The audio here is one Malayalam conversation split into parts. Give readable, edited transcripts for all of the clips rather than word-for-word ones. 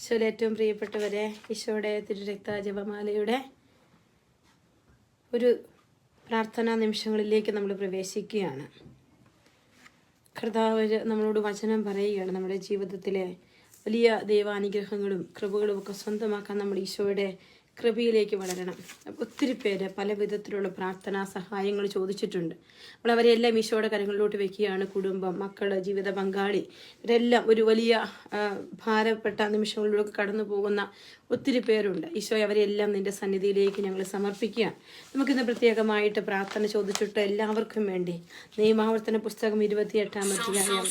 ഈശോയുടെ ഏറ്റവും പ്രിയപ്പെട്ടവരെ, ഈശോയുടെ തിരുരക്ത ജപമാലയുടെ ഒരു പ്രാർത്ഥനാ നിമിഷങ്ങളിലേക്ക് നമ്മൾ പ്രവേശിക്കുകയാണ്. കർത്താവ് നമ്മളോട് വചനം പറയുകയാണ്. നമ്മുടെ ജീവിതത്തിലെ വലിയ ദൈവാനുഗ്രഹങ്ങളും കൃപകളും ഒക്കെ സ്വന്തമാക്കാൻ നമ്മൾ ഈശോയുടെ കൃപയിലേക്ക് വളരണം. ഒത്തിരി പേര് പല വിധത്തിലുള്ള പ്രാർത്ഥനാ സഹായങ്ങൾ ചോദിച്ചിട്ടുണ്ട്. നമ്മൾ അവരെല്ലാം ഈശോയുടെ കരങ്ങളിലോട്ട് വെക്കുകയാണ്. കുടുംബം, മക്കൾ, ജീവിത പങ്കാളി, ഇവരെല്ലാം ഒരു വലിയ ഭാരപ്പെട്ട നിമിഷങ്ങളിലൂടെ കടന്നു പോകുന്ന ഒത്തിരി പേരുണ്ട്. ഈശോ അവരെല്ലാം നിന്റെ സന്നിധിയിലേക്ക് ഞങ്ങൾ സമർപ്പിക്കുകയാണ്. നമുക്കിന്ന് പ്രത്യേകമായിട്ട് പ്രാർത്ഥന ചോദിച്ചിട്ട് എല്ലാവർക്കും വേണ്ടി നിയമാവർത്തന പുസ്തകം 28-ാം അധ്യായം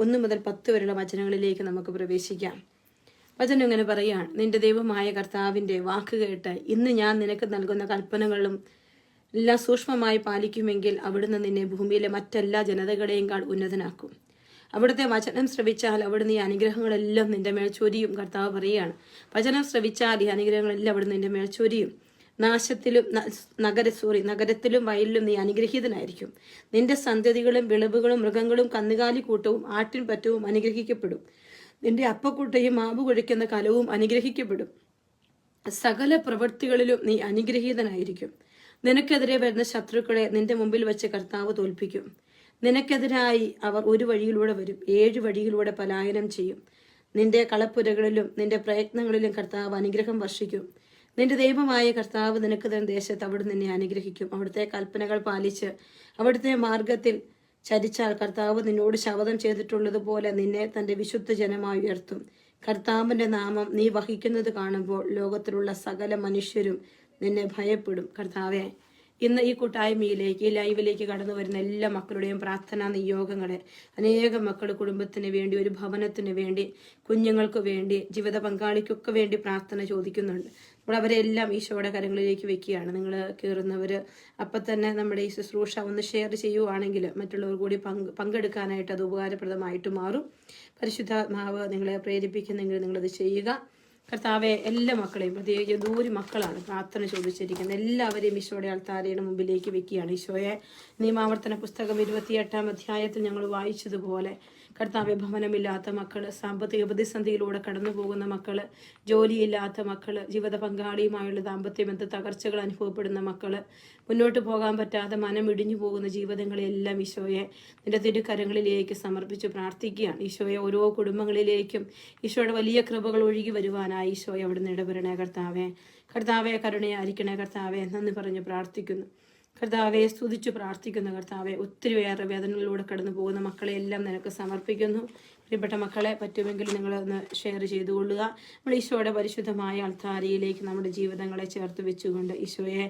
1 മുതൽ 10 വരെയുള്ള വചനങ്ങളിലേക്ക് നമുക്ക് പ്രവേശിക്കാം. വചനം ഇങ്ങനെ പറയുകയാണ്: നിന്റെ ദൈവമായ കർത്താവിൻ്റെ വാക്ക് കേട്ട് ഇന്ന് ഞാൻ നിനക്ക് നൽകുന്ന കൽപ്പനകളും എല്ലാം സൂക്ഷ്മമായി പാലിക്കുമെങ്കിൽ അവിടുന്ന് നിന്നെ ഭൂമിയിലെ മറ്റെല്ലാ ജനതകളെയും ഉന്നതനാക്കും. അവിടുത്തെ വചനം ശ്രവിച്ചാൽ അവിടുന്ന് ഈ അനുഗ്രഹങ്ങളെല്ലാം നിന്റെ മേൽ ചൊരിയും. കർത്താവ് പറയുകയാണ്, വചനം ശ്രവിച്ചാൽ ഈ അനുഗ്രഹങ്ങളെല്ലാം അവിടുന്ന് നിന്റെ മേൽ ചൊരിയും. നഗരത്തിലും വയലിലും നീ അനുഗ്രഹീതനായിരിക്കും. നിന്റെ സന്തതികളും വിളവുകളും മൃഗങ്ങളും കന്നുകാലിക്കൂട്ടവും ആട്ടിൻപറ്റവും അനുഗ്രഹിക്കപ്പെടും. നിന്റെ അപ്പക്കുട്ടയും മാവ് കുഴിക്കുന്ന കലവും അനുഗ്രഹിക്കപ്പെടും. സകല പ്രവൃത്തികളിലും നീ അനുഗ്രഹീതനായിരിക്കും. നിനക്കെതിരെ വരുന്ന ശത്രുക്കളെ നിന്റെ മുമ്പിൽ വെച്ച് കർത്താവ് തോൽപ്പിക്കും. നിനക്കെതിരായി അവർ ഒരു വഴിയിലൂടെ വരും, 7 വഴിയിലൂടെ പലായനം ചെയ്യും. നിന്റെ കളപ്പുരകളിലും നിന്റെ പ്രയത്നങ്ങളിലും കർത്താവ് അനുഗ്രഹം വർഷിക്കും. നിന്റെ ദൈവമായ കർത്താവ് നിനക്ക് തരുന്ന ദേശത്ത് അവിടുന്ന് നിന്നെ അനുഗ്രഹിക്കും. അവിടുത്തെ കൽപ്പനകൾ പാലിച്ച് അവിടുത്തെ മാർഗത്തിൽ ചരിച്ചാൽ കർത്താവ് നിന്നോട് ശപഥം ചെയ്തിട്ടുള്ളതുപോലെ നിന്നെ തൻ്റെ വിശുദ്ധ ജനമായി ഉയർത്തും. കർത്താവിൻ്റെ നാമം നീ വഹിക്കുന്നത് കാണുമ്പോൾ ലോകത്തിലുള്ള സകല മനുഷ്യരും നിന്നെ ഭയപ്പെടും. കർത്താവെ, ഇന്ന് ഈ കൂട്ടായ്മയിലേക്ക്, ഈ ലൈവിലേക്ക് കടന്നു വരുന്ന എല്ലാ മക്കളുടെയും പ്രാർത്ഥനാ നിയോഗങ്ങളെ, അനേകം മക്കൾ കുടുംബത്തിന് വേണ്ടി, ഒരു ഭവനത്തിന് വേണ്ടി, കുഞ്ഞുങ്ങൾക്ക് വേണ്ടി, ജീവിത പങ്കാളിക്കൊക്കെ വേണ്ടി പ്രാർത്ഥന ചോദിക്കുന്നുണ്ട്. നമ്മൾ അവരെല്ലാം ഈശോയുടെ കരങ്ങളിലേക്ക് വെക്കുകയാണ്. നിങ്ങൾ കയറുന്നവർ അപ്പം തന്നെ നമ്മുടെ ഈ ശുശ്രൂഷ ഒന്ന് ഷെയർ ചെയ്യുവാണെങ്കിൽ മറ്റുള്ളവർ കൂടി പങ്കെടുക്കാനായിട്ട് അത് ഉപകാരപ്രദമായിട്ട് മാറും. പരിശുദ്ധാത്മാവ് നിങ്ങളെ പ്രേരിപ്പിക്കുന്നെങ്കിൽ നിങ്ങളത് ചെയ്യുക. കർത്താവെ, എല്ലാ മക്കളെയും, പ്രത്യേകിച്ച് ദൂരി മക്കളാണ് പ്രാർത്ഥന ചോദിച്ചിരിക്കുന്നത്, എല്ലാവരെയും ഈശോയുടെ അൾത്താരയുടെ മുമ്പിലേക്ക് വെക്കുകയാണ്. ഈശോയെ, നിയമാവർത്തന പുസ്തകം 28-ാം അധ്യായത്തിൽ ഞങ്ങൾ വായിച്ചതുപോലെ കർത്താവെ, ഭവനമില്ലാത്ത മക്കൾ, സാമ്പത്തിക പ്രതിസന്ധിയിലൂടെ കടന്നു പോകുന്ന മക്കൾ, ജോലിയില്ലാത്ത മക്കൾ, ജീവിത പങ്കാളിയുമായുള്ള ദാമ്പത്യ ബന്ധ തകർച്ചകൾ അനുഭവപ്പെടുന്ന മക്കൾ, മുന്നോട്ട് പോകാൻ പറ്റാതെ മനം ഇടിഞ്ഞു പോകുന്ന ജീവിതങ്ങളെല്ലാം ഈശോയെ നിന്റെ തിരുക്കരങ്ങളിലേക്ക് സമർപ്പിച്ച് പ്രാർത്ഥിക്കുകയാണ്. ഈശോയെ, ഓരോ കുടുംബങ്ങളിലേക്കും ഈശോയുടെ വലിയ കൃപകൾ ഒഴുകി വരുവാനായി ഈശോയെ അവിടുന്ന് ഇടപെടണേ. കർത്താവെ കരുണയായിരിക്കണേ. കർത്താവെ, നന്ദി പറഞ്ഞ് പ്രാർത്ഥിക്കുന്നു. കർത്താവെ, സ്തുതിച്ച് പ്രാർത്ഥിക്കുന്ന കർത്താവെ, ഒത്തിരിയേറെ വേദനകളിലൂടെ കടന്നു പോകുന്ന മക്കളെ എല്ലാം നിനക്ക് സമർപ്പിക്കുന്നു. പ്രിയപ്പെട്ട മക്കളെ, പറ്റുമെങ്കിൽ നിങ്ങളൊന്ന് ഷെയർ ചെയ്തുകൊള്ളുക. നമ്മൾ ഈശോയുടെ പരിശുദ്ധമായ അൾത്താരയിലേക്ക് നമ്മുടെ ജീവിതങ്ങളെ ചേർത്ത് വെച്ചുകൊണ്ട് ഈശോയെ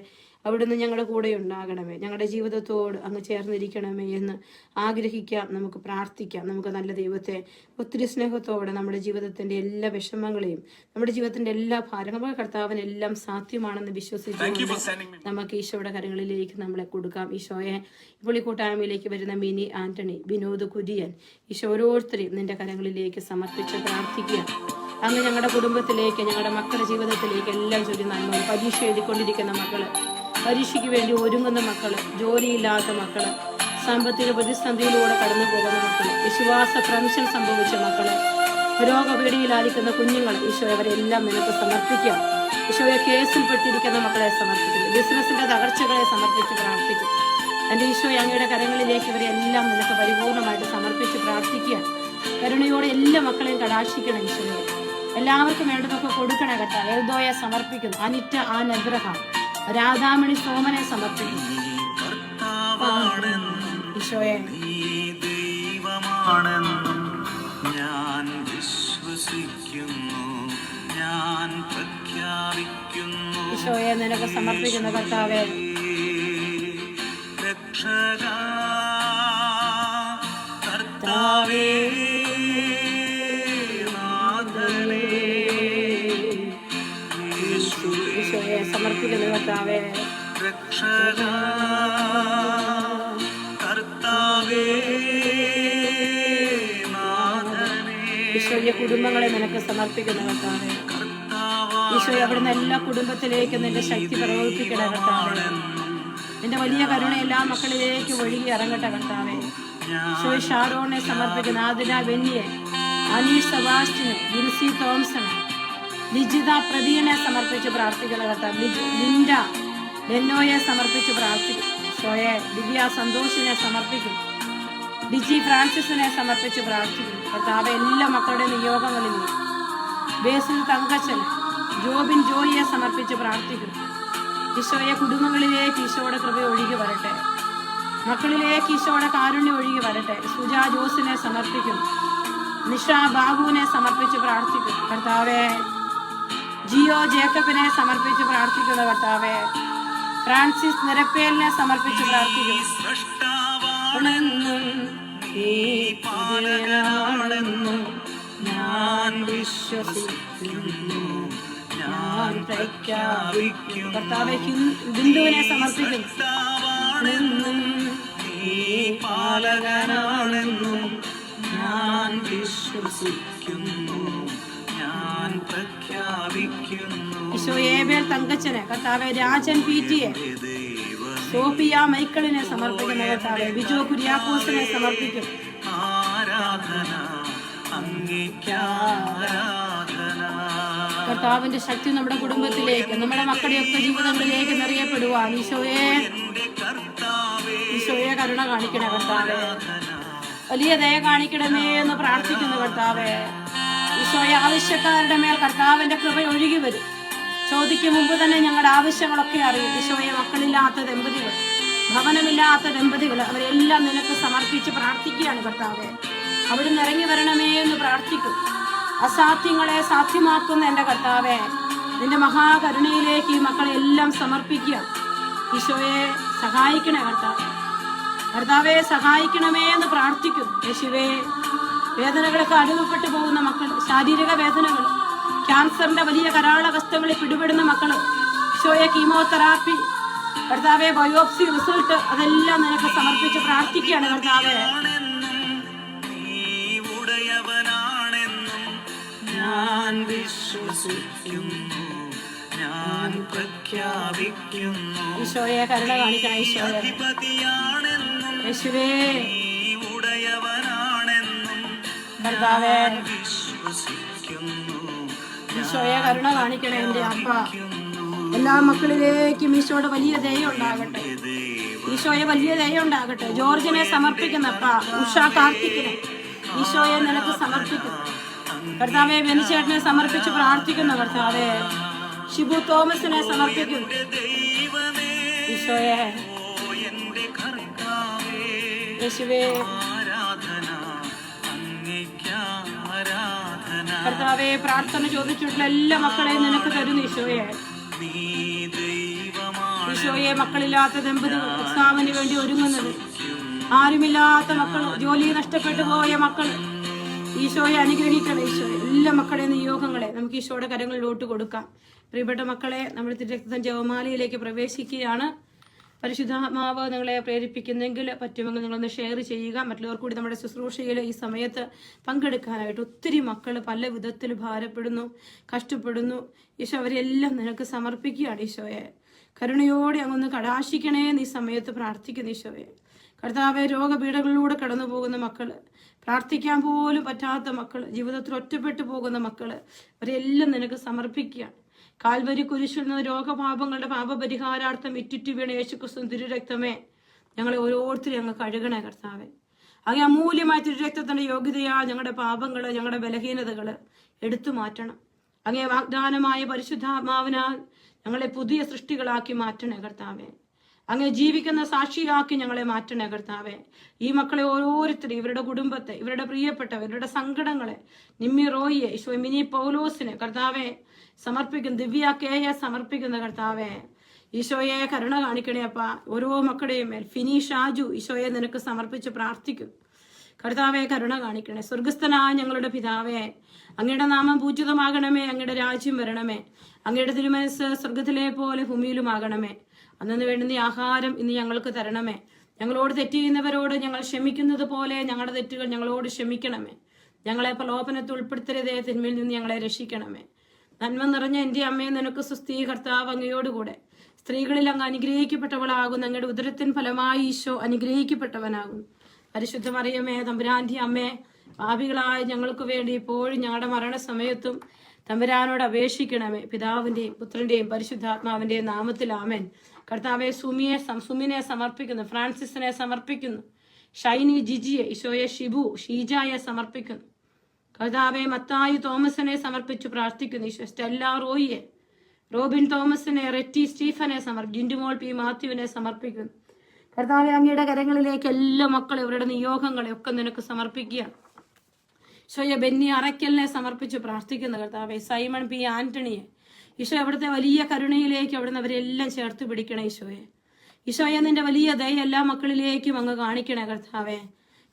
അവിടുന്ന് ഞങ്ങളുടെ കൂടെ ഉണ്ടാകണമേ, ഞങ്ങളുടെ ജീവിതത്തോട് അങ്ങ് ചേർന്നിരിക്കണമേ എന്ന് ആഗ്രഹിക്കാം. നമുക്ക് പ്രാർത്ഥിക്കാം. നമുക്ക് നല്ല ദൈവത്തെ ഒത്തിരി സ്നേഹത്തോടെ നമ്മുടെ ജീവിതത്തിൻ്റെ എല്ലാ വിഷമങ്ങളെയും, നമ്മുടെ ജീവിതത്തിൻ്റെ എല്ലാ ഭാരങ്ങളും കർത്താവിനെല്ലാം സാധ്യമാണെന്ന് വിശ്വസിച്ചുകൊണ്ട് നമുക്ക് ഈശോയുടെ കരങ്ങളിലേക്ക് നമ്മളെ കൊടുക്കാം. ഈശോയെ, ഇപ്പോൾ ഈ കൂട്ടായ്മയിലേക്ക് വരുന്ന മിനി ആന്റണി, വിനോദ് കുര്യൻ, ഈശോ ഓരോരുത്തരെയും നിന്റെ കരങ്ങളിലേക്ക് സമർപ്പിച്ച് പ്രാർത്ഥിക്കുക. അങ്ങ് ഞങ്ങളുടെ കുടുംബത്തിലേക്ക്, ഞങ്ങളുടെ മക്കളുടെ ജീവിതത്തിലേക്ക് എല്ലാം ചൊല്ലി നന്മ. പരീക്ഷ എഴുതിക്കൊണ്ടിരിക്കുന്ന മക്കള്, പരീക്ഷയ്ക്ക് വേണ്ടി ഒരുങ്ങുന്ന മക്കള്, ജോലിയില്ലാത്ത മക്കള്, സാമ്പത്തിക പ്രതിസന്ധിയിലൂടെ കടന്നു പോകുന്ന മക്കള്, വിശ്വാസ ഭ്രംശം സംഭവിച്ച മക്കള്, രോഗപീഠയിലായിരിക്കുന്ന കുഞ്ഞുങ്ങൾ, ഈശോ അവരെല്ലാം നിനക്ക് സമർപ്പിക്കുക. ഈശോയെ, കേസിൽപ്പെട്ടിരിക്കുന്ന മക്കളെ സമർപ്പിക്കുന്നു. ബിസിനസിന്റെ തകർച്ചകളെ സമർപ്പിച്ച് പ്രാർത്ഥിക്കും. എൻ്റെ ഈശോ, അങ്ങയുടെ കരങ്ങളിലേക്ക് ഇവരെല്ലാം നിനക്ക് പരിപൂർണമായിട്ട് സമർപ്പിച്ച് പ്രാർത്ഥിക്കുക. കരുണയോടെ എല്ലാ മക്കളെയും കടാക്ഷിക്കണം ഈശോയെ. എല്ലാവർക്കും വേണ്ടതൊക്കെ കൊടുക്കണേ കർത്താവേ. എൽദോയെ സമർപ്പിക്കുന്നു. അനിറ്റ ആനഗ്രഹം, രാധാമണി സോമനെ സമർപ്പിക്കുന്നു. ഈശോയെ, ഞാൻ വിശ്വസിക്കുന്നു, ഞാൻ പ്രഖ്യാപിക്കുന്നു. ഈശോയെ നിനക്ക് സമർപ്പിക്കുന്ന കർത്താവേ, രക്ഷക കർത്താവേ, ഈശോയെ സമർപ്പിക്കുന്ന കർത്താവേ, രക്ഷക കർത്താവേ, ഈശോയെ കുടുംബങ്ങളെ നിനക്ക് സമർപ്പിക്കുന്ന കർത്താവേ. ഈശോയെ, അവിടുന്ന് എല്ലാ കുടുംബത്തിലേക്കും നിന്റെ ശക്തി പ്രയോഗിപ്പിക്കണ കർത്താവേ. നിന്റെ വലിയ കരുണ എല്ലാ മക്കളിലേക്ക് ഒഴുകി ഇറങ്ങട്ടെ കർത്താവേ. ഈശോയെ, ഷാരോണിനെ സമർപ്പിക്കുന്ന ആദിന വെന്നിയെ, അനീഷ് സെബാസ്റ്റ്യന്, ജിൻസി തോംസണ്, ലിജിത പ്രവീണെ സമർപ്പിച്ച് പ്രാർത്ഥിക്കുന്ന കർത്താവ്, ലിൻഡ ലെന്നോയെ സമർപ്പിച്ച് പ്രാർത്ഥിക്കും. ഷോയെ ദിവ്യ സന്തോഷിനെ സമർപ്പിക്കും. ഡിജി ഫ്രാൻസിസിനെ സമർപ്പിച്ച് പ്രാർത്ഥിക്കും. കർത്താവ് എല്ലാ മക്കളുടെ നിയോഗങ്ങളിലും ബേസിൽ തങ്കച്ചൻ, ജോബിൻ ജോയിയെ സമർപ്പിച്ച് പ്രാർത്ഥിക്കും. ഈശോയെ കുടുംബങ്ങളിലേക്ക് ഈശോയുടെ കൃപ ഒഴുകി വരട്ടെ. മക്കളിലേക്ക് ഈശോയുടെ കാരുണ്യം ഒഴുകി വരട്ടെ. സുജ ജോസിനെ സമർപ്പിക്കും. നിഷ ബാബുവിനെ സമർപ്പിച്ച് പ്രാർത്ഥിക്കും. കർത്താവെ ജിയോ ജേക്കബിനെ സമർപ്പിച്ച് പ്രാർത്ഥിക്കുന്ന കർത്താവെ, ഫ്രാൻസിസ് നിരപ്പേലിനെ സമർപ്പിച്ച് പ്രാർത്ഥിക്കും. ഞാൻ വിശ്വസിക്കുന്നു, ഞാൻ പ്രഖ്യാപിക്കുന്നു. കർത്താവെ ബിന്ദുവിനെ സമർപ്പിക്കും. പാലകനാണെന്നും ഞാൻ വിശ്വസിക്കുന്നു, ഞാൻ പ്രഖ്യാപിക്കുന്നു. ഈശോയേബേൽ തങ്കച്ചനെ, കർത്താവെ രാജൻ പീറ്റിയെ, സോഫിയ മൈക്കിളിനെ സമർപ്പിക്കുന്ന കർത്താവെ, ബിജോ കുര്യാക്കോസിനെ സമർപ്പിക്കും. ആരാധന അങ്ങേക്കാരാധന. കർത്താവിന്റെ ശക്തി നമ്മുടെ കുടുംബത്തിലേക്ക്, നമ്മുടെ മക്കളുടെയൊക്കെ ജീവിതങ്ങളിലേക്ക് നിറയപ്പെടുവാൻ ഈശോയെ കരുണ കാണിക്കണേ കർത്താവെ. വലിയ ദയ കാണിക്കണമേ എന്ന് പ്രാർത്ഥിക്കുന്നു കർത്താവെ. ഈശോയെ ആവശ്യക്കാരുടെ മേൽ കർത്താവിന്റെ കൃപ ഒഴുകി വരും. ചോദിക്കും മുമ്പ് തന്നെ ഞങ്ങളുടെ ആവശ്യങ്ങളൊക്കെ അറിയും. ഈശോയെ മക്കളില്ലാത്ത ദമ്പതികൾ, ഭവനമില്ലാത്ത ദമ്പതികൾ, അവരെല്ലാം നിനക്ക് സമർപ്പിച്ച് പ്രാർത്ഥിക്കുകയാണ് കർത്താവെ. അവിടുന്ന് ഇറങ്ങി വരണമേ എന്ന് പ്രാർത്ഥിക്കും. അസാധ്യങ്ങളെ സാധ്യമാക്കുന്ന എൻ്റെ കർത്താവെ, നിന്റെ മഹാകരുണയിലേക്ക് ഈ മക്കളെ എല്ലാം സമർപ്പിക്കുക. ഈശോയെ സഹായിക്കണേ കർത്താവെ. കർത്താവെ സഹായിക്കണമേ എന്ന് പ്രാർത്ഥിക്കും. യേശുവേ വേദനകളൊക്കെ അനുഭവപ്പെട്ടു പോകുന്ന മക്കൾ, ശാരീരിക വേദനകൾ, ക്യാൻസറിന്റെ വലിയ കരാളവസ്ഥകളിൽ പിടിപെടുന്ന മക്കൾ, ഈശോയെ കീമോതെറാപ്പി, കർത്താവെ ബയോപ്സി റിസൾട്ട്, അതെല്ലാം നിനക്ക് സമർപ്പിച്ച് പ്രാർത്ഥിക്കുകയാണ് കർത്താവെ. ഞാൻ വിശ്വസിക്കുന്നു, ഞാൻ പ്രഖ്യാപിക്കുന്നു. ഈശോയെ കരുണ കാണിക്കണം. ഈശോയെ യേശുവേ ഉടയവനാണെന്നും കർത്താവേ വിശ്വസിക്കുന്നു. ഈശോയെ കരുണ കാണിക്കണേ എൻ്റെ അപ്പ. എല്ലാ മക്കളിലേക്കും ഈശോയുടെ വലിയ ദയ ഉണ്ടാകട്ടെ. ഈശോയെ വലിയ ദയ ഉണ്ടാകട്ടെ. ജോർജിനെ സമർപ്പിക്കുന്നപ്പ, ഉഷ കാർത്തിക്കിനെ ഈശോയെ നിനക്ക് സമർപ്പിക്കും കർത്താവെ. ബെനിച്ചേട്ടനെ സമർപ്പിച്ച് പ്രാർത്ഥിക്കുന്നു കർത്താവെ. ഷിബു തോമസിനെ സമർപ്പിക്കും ഈശോയെ. യേശുവേ കർത്താവെ, പ്രാർത്ഥന ചോദിച്ചിട്ടുള്ള എല്ലാ മക്കളെയും നിനക്ക് തരുന്നു ഈശോയെ. ഈശോയെ മക്കളില്ലാത്ത ദമ്പതികൾ, എക്സാമിന് വേണ്ടി ഒരുങ്ങുന്നത്, ആരുമില്ലാത്ത മക്കൾ, ജോലി നഷ്ടപ്പെട്ടു പോയ മക്കൾ, ഈശോയെ അനുഗ്രഹിക്കണം. ഈശോയെ എല്ലാ മക്കളുടെ നിയോഗങ്ങളെ നമുക്ക് ഈശോയുടെ കരങ്ങളിലോട്ട് കൊടുക്കാം. പ്രിയപ്പെട്ട മക്കളെ, നമ്മൾ തിരുരക്തം ജപമാലയിലേക്ക് പ്രവേശിക്കുകയാണ്. പരിശുദ്ധാത്മാവ് നിങ്ങളെ പ്രേരിപ്പിക്കുന്നെങ്കിൽ പറ്റുമെങ്കിൽ നിങ്ങളൊന്ന് ഷെയർ ചെയ്യുക. മറ്റുള്ളവർ കൂടി നമ്മുടെ ശുശ്രൂഷയിൽ ഈ സമയത്ത് പങ്കെടുക്കാനായിട്ട്. ഒത്തിരി മക്കൾ പല വിധത്തിൽ ഭാരപ്പെടുന്നു, കഷ്ടപ്പെടുന്നു. ഈശോ അവരെല്ലാം നിനക്ക് സമർപ്പിക്കുകയാണ് ഈശോയെ. കരുണയോടെ അങ്ങൊന്ന് കടാശിക്കണേ എന്ന് ഈ സമയത്ത് പ്രാർത്ഥിക്കുന്നു ഈശോയെ. കർത്താവെ, രോഗപീഠകളിലൂടെ കടന്നു പോകുന്ന മക്കൾ, പ്രാർത്ഥിക്കാൻ പോലും പറ്റാത്ത മക്കൾ, ജീവിതത്തിൽ ഒറ്റപ്പെട്ടു പോകുന്ന മക്കൾ, അവരെല്ലാം നിനക്ക് സമർപ്പിക്കുകയാണ്. കാൽവരി കുരിശിൽ നിന്ന് രോഗപാപങ്ങളുടെ പാപപരിഹാരാർത്ഥം ഇറ്റിറ്റു വീണ യേശുക്രിസ്തു തിരുരക്തമേ, ഞങ്ങളെ ഓരോരുത്തരും ഞങ്ങൾ കഴുകണേ കർത്താവെ. അങ്ങനെ അമൂല്യമായ തിരുരക്തത്തിന്റെ യോഗ്യതയാൽ ഞങ്ങളുടെ പാപങ്ങൾ, ഞങ്ങളുടെ ബലഹീനതകൾ എടുത്തു മാറ്റണം. അങ്ങനെ വാഗ്ദാനമായ പരിശുദ്ധാത്മാവിനാൽ ഞങ്ങളെ പുതിയ സൃഷ്ടികളാക്കി മാറ്റണേ കർത്താവെ. അങ്ങനെ ജീവിക്കുന്ന സാക്ഷിയാക്കി ഞങ്ങളെ മാറ്റണേ കർത്താവെ. ഈ മക്കളെ ഓരോരുത്തരും, ഇവരുടെ കുടുംബത്തെ, ഇവരുടെ പ്രിയപ്പെട്ടവർ, ഇവരുടെ സങ്കടങ്ങളെ, നിമ്മി റോയിയെ, ഈശോ മിനി പൗലോസിനെ കർത്താവെ സമർപ്പിക്കുന്ന, ദിവ്യ കെയെ സമർപ്പിക്കുന്ന കർത്താവെ. ഈശോയെ കരുണ കാണിക്കണേ അപ്പ. ഓരോ മക്കളുടെയും മേൽ ഫിനി ഷാജു ഈശോയെ നിനക്ക് സമർപ്പിച്ച് പ്രാർത്ഥിക്കും കർത്താവെ. കരുണ കാണിക്കണേ. സ്വർഗസ്ഥനായ ഞങ്ങളുടെ പിതാവേ, അങ്ങയുടെ നാമം പൂജിതമാകണമേ. അങ്ങയുടെ രാജ്യം വരണമേ. അങ്ങയുടെ തിരുമനസ്സ് സ്വർഗത്തിലെ പോലെ ഭൂമിയിലുമാകണമേ. അന്നു വേണ്ടുന്ന ആഹാരം ഇന്ന് ഞങ്ങൾക്ക് തരണമേ. ഞങ്ങളോട് തെറ്റ് ചെയ്യുന്നവരോട് ഞങ്ങൾ ക്ഷമിക്കുന്നത് പോലെ ഞങ്ങളുടെ തെറ്റുകൾ ഞങ്ങളോട് ക്ഷമിക്കണമേ. ഞങ്ങളെ പ്രലോഭനത്തിൽ ഉൾപ്പെടുത്തരുതേ, തിന്മയിൽ നിന്ന് ഞങ്ങളെ രക്ഷിക്കണമേ. നന്മ നിറഞ്ഞ എൻ്റെ അമ്മയെ നിനക്ക് സുസ്ഥീ, കർത്താവ് അങ്ങയോടുകൂടെ സ്ത്രീകളിൽ അങ്ങ് അനുഗ്രഹിക്കപ്പെട്ടവളാകുന്നു. അങ്ങയുടെ ഉദരത്തിൻ ഫലമായി ഈശോ അനുഗ്രഹിക്കപ്പെട്ടവനാകുന്നു. പരിശുദ്ധ മറിയമേ, തമ്പുരാന്റെ അമ്മേ, പാപികളായ ഞങ്ങൾക്ക് വേണ്ടി ഇപ്പോഴും ഞങ്ങളുടെ മരണസമയത്തും തമ്പുരാനോട് അപേക്ഷിക്കണമേ. പിതാവിൻ്റെയും പുത്രൻ്റെയും പരിശുദ്ധാത്മാവിൻ്റെയും നാമത്തിൽ ആമേൻ. കർത്താവെ സുമിനെ സമർപ്പിക്കുന്നു, ഫ്രാൻസിസിനെ സമർപ്പിക്കുന്നു, ഷൈനി ജിജിയെ, ഈശോയെ ഷിബു ഷീജായെ സമർപ്പിക്കുന്നു. കർത്താവെ മത്തായി തോമസിനെ സമർപ്പിച്ചു പ്രാർത്ഥിക്കുന്നു. ഈശോ സ്റ്റെല്ല റോയിയെ, റോബിൻ തോമസിനെ, റെറ്റി സ്റ്റീഫനെ ജിൻഡുമോൾ പി മാത്യുവിനെ സമർപ്പിക്കുന്നു. കർത്താവെ അങ്ങയുടെ കരങ്ങളിലേക്ക് എല്ലാ മക്കളെ അവരുടെ നിയോഗങ്ങളെ ഒക്കെ നിനക്ക് സമർപ്പിക്കുക. ഈശോയെ ബെന്നി അറയ്ക്കലിനെ സമർപ്പിച്ച് പ്രാർത്ഥിക്കുന്നു. കർത്താവെ സൈമൺ പി ആന്റണിയെ, ഈശോ അവിടുത്തെ വലിയ കരുണയിലേക്ക് അവിടുന്ന് അവരെല്ലാം ചേർത്ത് പിടിക്കണേ. ഈശോയെ നിന്റെ വലിയ ദയ എല്ലാ മക്കളിലേക്കും അങ്ങ് കാണിക്കണേ.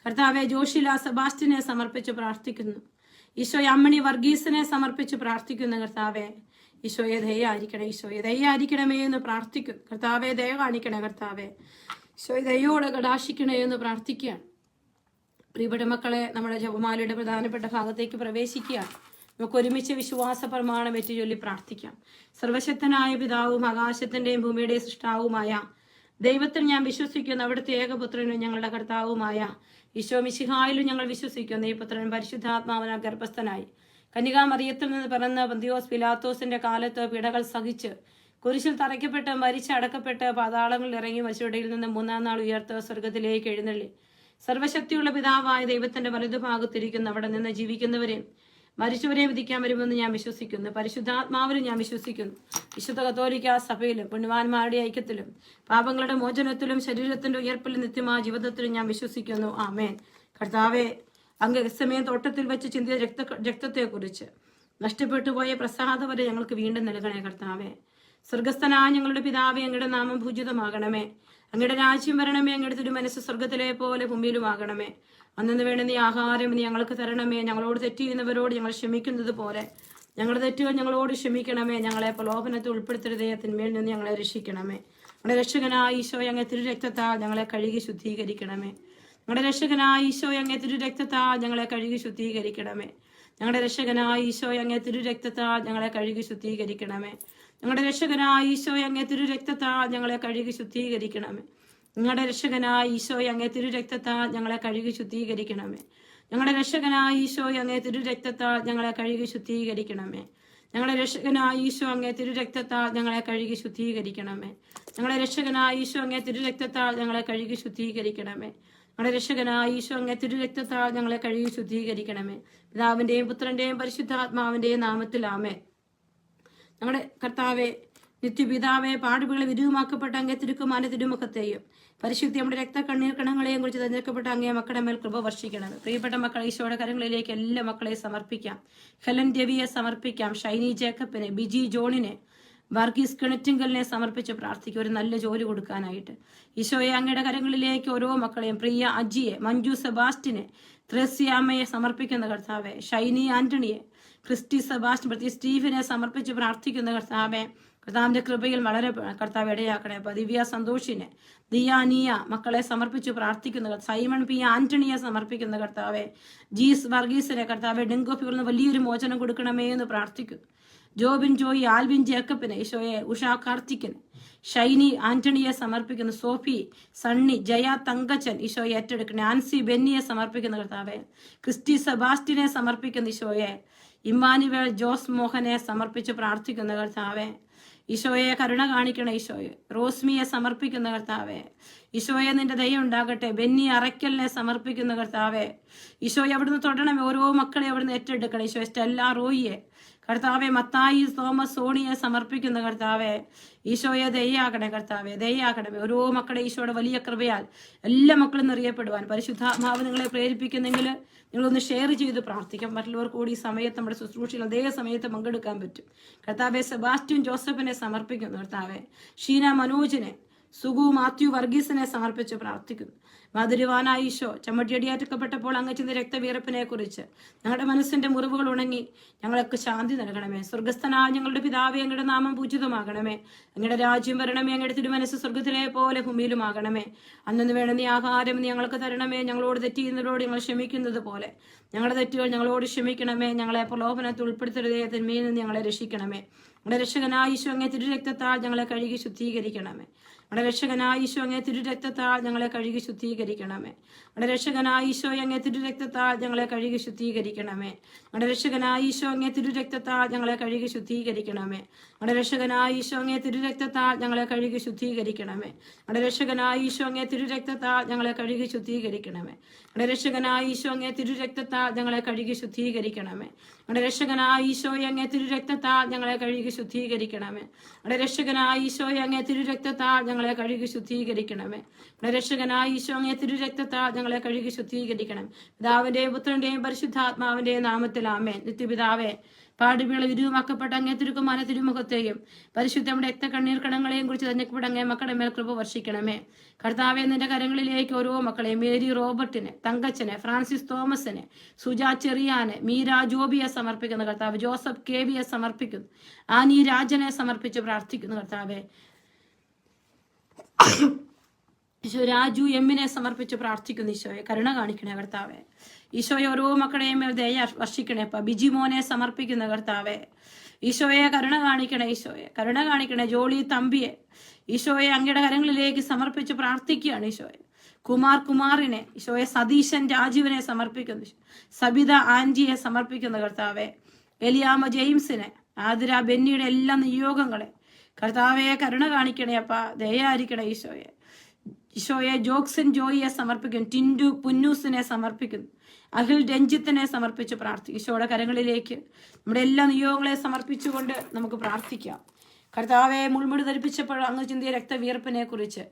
കർത്താവെ ജോഷില സെബാസ്റ്റിനെ സമർപ്പിച്ച് പ്രാർത്ഥിക്കുന്നു. ഈശോയെ അമ്മണി വർഗീസിനെ സമർപ്പിച്ച് പ്രാർത്ഥിക്കുന്നു. കർത്താവെ ഈശോയെ ദയായിരിക്കണേ, ഈശോയെ ദയായിരിക്കണമേ എന്ന് പ്രാർത്ഥിക്കുന്നു. കർത്താവെ ദയ കാണിക്കണേ. കർത്താവെ ഈശോയെ ദയോടെ കടാശിക്കണേ എന്ന് പ്രാർത്ഥിക്കുകയാണ്. പ്രിയപ്പെട്ട മക്കളെ, നമ്മുടെ ജപമാലയുടെ പ്രധാനപ്പെട്ട ഭാഗത്തേക്ക് പ്രവേശിക്കുകയാണ്. നമുക്ക് ഒരുമിച്ച് വിശ്വാസ പ്രമാണം ഏറ്റുചൊല്ലി പ്രാർത്ഥിക്കാം. സർവശക്തനായ പിതാവും ആകാശത്തിന്റെയും ഭൂമിയുടെയും സൃഷ്ടാവുമായ ദൈവത്തിൽ ഞാൻ വിശ്വസിക്കുന്നു. അവിടുത്തെ ഏകപുത്രനും ഞങ്ങളുടെ കർത്താവുമായ ഈശോ മിശിഹായിലും ഞങ്ങൾ വിശ്വസിക്കുന്നു. ഈ പുത്രൻ പരിശുദ്ധാത്മാവിനാൽ ഗർഭസ്ഥനായി കന്യകാമറിയത്തിൽ നിന്ന് പിറന്ന പന്തിയോസ് പിലാത്തോസിന്റെ കാലത്ത് പിടകൾ സഹിച്ച് കുരിശിൽ തറയ്ക്കപ്പെട്ട് മരിച്ച് അടക്കപ്പെട്ട് പാതാളങ്ങളിൽ ഇറങ്ങി മരിച്ചവരുടെ നിന്ന് മൂന്നാം നാൾ ഉയർത്ത് സ്വർഗത്തിലേക്ക് എഴുന്നള്ളി സർവശക്തിയുള്ള പിതാവായ ദൈവത്തിന്റെ വലതുഭാഗത്തിരിക്കുന്നു. അവിടെ നിന്ന് ജീവിക്കുന്നവരെയും മരിച്ചവരെ വിധിക്കാൻ വരുമെന്ന് ഞാൻ വിശ്വസിക്കുന്നു. പരിശുദ്ധാത്മാവിലും ഞാൻ വിശ്വസിക്കുന്നു. വിശുദ്ധ കത്തോലിക്ക സഭയിലും പുണ്യവാന്മാരുടെ ഐക്യത്തിലും പാപങ്ങളുടെ മോചനത്തിലും ശരീരത്തിന്റെ ഉയർപ്പിലും നിത്യമായ ജീവിതത്തിലും ഞാൻ വിശ്വസിക്കുന്നു. ആമേൻ. കർത്താവെ അങ്ങ് ഗത്സമേൻ തോട്ടത്തിൽ വെച്ച് ചിന്തിയ രക്തത്തെക്കുറിച്ച് നഷ്ടപ്പെട്ടു പോയ പ്രസാദം വരെ ഞങ്ങൾക്ക് വീണ്ടും നൽകണേ. കർത്താവെ സ്വർഗസ്ഥനായ ഞങ്ങളുടെ പിതാവേ, അങ്ങയുടെ നാമം പൂജിതമാകണമേ. അങ്ങയുടെ രാജ്യം വരണമേ. അങ്ങയുടെ തിരുമനസ്സ് സ്വർഗത്തിലെ പോലെ ഭൂമിയിലുമാകണമേ. അന്നു വേണ്ട നീ ആഹാരം നീ ഞങ്ങൾക്ക് തരണമേ. ഞങ്ങളോട് തെറ്റ് ചെയ്യുന്നവരോട് ഞങ്ങൾ ക്ഷമിക്കുന്നത് പോലെ ഞങ്ങളുടെ തെറ്റുകൾ ഞങ്ങളോട് ക്ഷമിക്കണമേ. ഞങ്ങളെ പ്രലോഭനത്തിൽ ഉൾപ്പെടുത്തരുതേ, തിന്മയിൽ നിന്ന് ഞങ്ങളെ രക്ഷിക്കണമേ. ഞങ്ങളുടെ രക്ഷകനായ ഈശോ അങ്ങേ തിരുരക്തത്താൽ ഞങ്ങളെ കഴുകി ശുദ്ധീകരിക്കണമേ. ഞങ്ങളുടെ രക്ഷകനായ ഈശോ അങ്ങേ തിരുരക്തത്താൽ ഞങ്ങളെ കഴുകി ശുദ്ധീകരിക്കണമേ. ഞങ്ങളുടെ രക്ഷകനായ ഈശോ അങ്ങേ തിരുരക്തത്താൽ ഞങ്ങളെ കഴുകി ശുദ്ധീകരിക്കണമേ. ഞങ്ങളുടെ രക്ഷകനായ ഈശോ അങ്ങേ തിരുരക്തത്താൽ ഞങ്ങളെ കഴുകി ശുദ്ധീകരിക്കണമേ. ഞങ്ങളുടെ രക്ഷകനായ ഈശോ അങ്ങേ തിരുരക്തത്താൽ ഞങ്ങളെ കഴുകി ശുദ്ധീകരിക്കണമേ. ഞങ്ങളുടെ രക്ഷകനായ ഈശോ അങ്ങേ തിരുരക്തത്താൽ ഞങ്ങളെ കഴുകി ശുദ്ധീകരിക്കണമേ. ഞങ്ങളുടെ രക്ഷകനായ ഈശോ അങ്ങേ തിരുരക്തത്താൽ ഞങ്ങളെ കഴുകി ശുദ്ധീകരിക്കണമേ. ഞങ്ങളുടെ രക്ഷകനായ ഈശോ അങ്ങേ തിരുരക്തത്താൽ ഞങ്ങളെ കഴുകി ശുദ്ധീകരിക്കണമേ. ഞങ്ങളുടെ രക്ഷകനായ ഈശോ അങ്ങേ തിരുരക്തത്താൽ ഞങ്ങളെ കഴുകി ശുദ്ധീകരിക്കണമേ. പിതാവിന്റെയും പുത്രന്റെയും പരിശുദ്ധാത്മാവിന്റെയും നാമത്തിൽ ആമേൻ. ഞങ്ങളുടെ കർത്താവെ നിത്യപിതാവെ, പാടുകളെ വിരൂപമാക്കപ്പെട്ട അങ്ങേ തിരുക്കുമാന്റെ തിരുമുഖത്തെയും പരിശുദ്ധി നമ്മുടെ രക്തക്കണ്ണീർ കണങ്ങളെയും കുറിച്ച് തെരഞ്ഞെടുക്കപ്പെട്ട അങ്ങേ മക്കളുടെ മേൽ കൃപ വർഷിക്കണം. പ്രിയപ്പെട്ട മക്കളെ ഈശോയുടെ കരങ്ങളിലേക്ക് എല്ലാ മക്കളെയും സമർപ്പിക്കാം. ഹെലൻ രവിയെ സമർപ്പിക്കാം. ഷൈനി ജേക്കബിനെ, ബിജി ജോണിനെ, വർഗീസ് കിണറ്റിങ്കലിനെ സമർപ്പിച്ച് പ്രാർത്ഥിക്കും ഒരു നല്ല ജോലി കൊടുക്കാനായിട്ട്. ഈശോയെ അങ്ങയുടെ കരങ്ങളിലേക്ക് ഓരോ മക്കളെയും, പ്രിയ അജിയെ, മഞ്ജു സെബാസ്റ്റിനെ, ത്രേസ്യാമ്മയെ സമർപ്പിക്കുന്ന കർത്താവെ, ഷൈനി ആന്റണിയെ, ക്രിസ്റ്റി സെബാസ്റ്റ്യൻ, പ്രതി സ്റ്റീഫിനെ സമർപ്പിച്ച് പ്രാർത്ഥിക്കുന്ന കർത്താവെ, കർത്താവിന്റെ കൃപയിൽ വളരെ കർത്താവ് ഇടയാക്കണേ. ദിവ്യ സന്തോഷിനെ, ദിയാനിയ മക്കളെ സമർപ്പിച്ച് പ്രാർത്ഥിക്കുന്ന സൈമൺ പി ആന്റണിയെ സമർപ്പിക്കുന്ന കർത്താവെ, ജീസ് വർഗീസിനെ കർത്താവെ ഡെങ്കു ഫീവറിന് വലിയൊരു മോചനം കൊടുക്കണമേ എന്ന് പ്രാർത്ഥിക്കുന്നു. ജോബിൻ ജോയി, ആൽവിൻ ജേക്കബിനെ, ഈശോയെ ഉഷ കാർത്തിക്കിന്, ഷൈനി ആന്റണിയെ സമർപ്പിക്കുന്നു. സോഫി, സണ്ണി, ജയ തങ്കച്ചൻ ഈശോയെ ഏറ്റെടുക്കണേ. ആൻസി ബെന്നിയെ സമർപ്പിക്കുന്ന കർത്താവെ, ക്രിസ്റ്റി സെബാസ്റ്റിനെ സമർപ്പിക്കുന്ന ഈശോയെ, ഇമ്മാനുവേൽ ജോസ് മോഹനെ സമർപ്പിച്ച് പ്രാർത്ഥിക്കുന്ന കർത്താവെ, ഈശോയെ കരുണ കാണിക്കണേ. ഈശോയെ റോസ്മിയെ സമർപ്പിക്കുന്ന കർത്താവെ, ഈശോയെ നിന്റെ ദയ ഉണ്ടാകട്ടെ. ബെന്നി അറയ്ക്കലിനെ സമർപ്പിക്കുന്ന കർത്താവെ, ഈശോയെ അവിടുന്ന് തൊടണമേ. ഓരോ മക്കളെ അവിടുന്ന് ഏറ്റെടുക്കണം. ഈശോയെ സ്റ്റെല്ല റോയിയെ കർത്താവെ, മത്തായി തോമസ് സോണിയെ സമർപ്പിക്കുന്ന കർത്താവെ, ഈശോയെ ദയാകണേ. കർത്താവെ ദയാകണമേ. ഓരോ മക്കളെ ഈശോയുടെ വലിയ കൃപയാൽ എല്ലാ മക്കളും നിറയപ്പെടുവാൻ പരിശുദ്ധാത്മാവ് നിങ്ങളെ പ്രേരിപ്പിക്കുന്നെങ്കിൽ നിങ്ങളൊന്ന് ഷെയർ ചെയ്ത് പ്രാർത്ഥിക്കാം. മറ്റുള്ളവർക്ക് കൂടി ഈ സമയത്ത് നമ്മുടെ ശുശ്രൂഷയിൽ അതേ സമയത്ത് പങ്കെടുക്കാൻ പറ്റും. കർത്താവെ സെബാസ്റ്റ്യൻ ജോസഫിനെ സമർപ്പിക്കുന്നു. കർത്താവെ ഷീന മനോജിനെ, സുഗു മാത്യു വർഗീസിനെ സമർപ്പിച്ച് പ്രാർത്ഥിക്കുന്നു. മാധുര്യവാനായ ഈശോ ചമ്മട്ടിയടിയാറ്റപ്പെട്ടപ്പോൾ അങ്ങ് ചിന്ത രക്തവീർപ്പിനെ കുറിച്ച് ഞങ്ങളുടെ മനസ്സിന്റെ മുറിവുകൾ ഉണങ്ങി ഞങ്ങൾക്ക് ശാന്തി നൽകണമേ. സ്വർഗസ്ഥനായ ഞങ്ങളുടെ പിതാവേ, അങ്ങയുടെ നാമം പൂജിതമാകണമേ. അങ്ങയുടെ രാജ്യം വരണമേ. അങ്ങയുടെ തിരുമനസ്സ് സ്വർഗത്തിലെ പോലെ ഭൂമിയിലുമാകണമേ. അന്നു വേണ്ട നീ ആഹാരം നീ ഞങ്ങൾക്ക് തരണമേ. ഞങ്ങളോട് തെറ്റ് ചെയ്യുന്നവരോട് ഞങ്ങൾ ക്ഷമിക്കുന്നത് പോലെ ഞങ്ങളുടെ തെറ്റുകൾ ഞങ്ങളോട് ക്ഷമിക്കണമേ. ഞങ്ങളെ പ്രലോഭനത്തിൽ ഉൾപ്പെടുത്തരുതേ, തിന്മയിൽ നിന്ന് ഞങ്ങളെ രക്ഷിക്കണമേ. ഞങ്ങളുടെ രക്ഷകനായ ഈശോ അങ്ങേ തിരുരക്തത്താൽ ഞങ്ങളെ കഴുകി ശുദ്ധീകരിക്കണമേ. ഞങ്ങളുടെ രക്ഷകനായ ഈശോ അങ്ങേ തിരുരക്തത്താൽ ഞങ്ങളെ കഴുകി ശുദ്ധീകരിക്കണമേ. ഞങ്ങളുടെ രക്ഷകനായ ഈശോ അങ്ങേ തിരുരക്തത്താൽ ഞങ്ങളെ കഴുകി ശുദ്ധീകരിക്കണമേ. ഞങ്ങളുടെ രക്ഷകനായ ഈശോ അങ്ങേ തിരുരക്തത്താൽ ഞങ്ങളെ കഴുകി ശുദ്ധീകരിക്കണമേ. ഞങ്ങളുടെ രക്ഷകനായ ഈശോ അങ്ങേ തിരുരക്തത്താൽ ഞങ്ങളെ കഴുകി ശുദ്ധീകരിക്കണമേ. ഞങ്ങളുടെ രക്ഷകനായ ഈശോ അങ്ങേ തിരുരക്തത്താൽ ഞങ്ങളെ കഴുകി ശുദ്ധീകരിക്കണമേ. ഞങ്ങളുടെ രക്ഷകനായ ഈശോ അങ്ങേ തിരുരക്തത്താൽ ഞങ്ങളെ കഴുകി ശുദ്ധീകരിക്കണമേ. ഞങ്ങളുടെ രക്ഷകനായ ഈശോ അങ്ങേ തിരുരക്തത്താൽ ഞങ്ങളെ കഴുകി ശുദ്ധീകരിക്കണമേ. ഞങ്ങളുടെ രക്ഷകനായ ഈശോ അങ്ങേ തിരുരക്തത്താൽ ഞങ്ങളെ കഴുകി ശുദ്ധീകരിക്കണമേ. ഞങ്ങളുടെ രക്ഷകനായ ഈശോ അങ്ങേ തിരുരക്തത്താൽ ഞങ്ങളെ കഴുകി ശുദ്ധീകരിക്കണം. പിതാവിന്റെയും പുത്രന്റെയും പരിശുദ്ധാത്മാവിന്റെയും നാമത്തിൽ ആമേൻ. നിത്യപിതാവേ, പാടുപിള വിരുവമാക്കപ്പെട്ട അങ്ങേ തിരുക്കുമാന തിരുമുഖത്തെയും പരിശുദ്ധയുടെ രക്തക്കണ്ണീർ കണങ്ങളെയും കുറിച്ച് തെരഞ്ഞെടുക്കപ്പെട്ട അങ്ങേ മക്കളുടെ മേൽ കൃപ വർഷിക്കണമേ. കർത്താവെ, നിന്റെ കരങ്ങളിലേക്ക് ഓരോ മക്കളെയും, മേരി റോബർട്ടിനെ, തങ്കച്ചനെ, ഫ്രാൻസിസ് തോമസിനെ, സുജാ ചെറിയാനെ, മീര ജോബിയെ സമർപ്പിക്കുന്ന കർത്താവ്, ജോസഫ് കേവിയെ സമർപ്പിക്കുന്നു, ആനി രാജനെ സമർപ്പിച്ച് പ്രാർത്ഥിക്കുന്നു കർത്താവെ. ഈശോ രാജു എമ്മിനെ സമർപ്പിച്ച് പ്രാർത്ഥിക്കുന്നു. ഈശോയെ കരുണ കാണിക്കണേ കർത്താവെ. ഈശോയെ ഓരോ മക്കളെയും ദയ വർഷിക്കണേ. ബിജിമോനെ സമർപ്പിക്കുന്ന കർത്താവെ. ഈശോയെ കരുണ കാണിക്കണേ. ഈശോയെ കരുണ കാണിക്കണേ. ജോളി തമ്പിയെ ഈശോയെ അങ്ങയുടെ കരങ്ങളിലേക്ക് സമർപ്പിച്ച് പ്രാർത്ഥിക്കുകയാണ്. ഈശോയെ കുമാറിനെ, ഈശോയെ സതീശൻ രാജീവിനെ സമർപ്പിക്കുന്നു. സബിത ആൻജിയെ സമർപ്പിക്കുന്ന കർത്താവെ. എലിയാമ ജെയിംസിനെ, ആതിര ബെന്നിയുടെ എല്ലാ നിയോഗങ്ങളെ കർത്താവെ കരുണ കാണിക്കണേ. അപ്പ ദയായിരിക്കണേ. ഈശോയെ ജോക്സൻ ജോയിയെ സമർപ്പിക്കുന്നു. ടിൻഡു പുന്നൂസിനെ സമർപ്പിക്കുന്നു. അഖിൽ രഞ്ജിത്തിനെ സമർപ്പിച്ച് പ്രാർത്ഥിക്കും. ഈശോയുടെ കരങ്ങളിലേക്ക് നമ്മുടെ എല്ലാ നിയോഗങ്ങളെ സമർപ്പിച്ചുകൊണ്ട് നമുക്ക് പ്രാർത്ഥിക്കാം. കർത്താവെ, മുൾമുടി ധരിപ്പിച്ചപ്പോൾ അങ്ങ് ചിന്തിയ രക്തവിയർപ്പിനെ കുറിച്ച്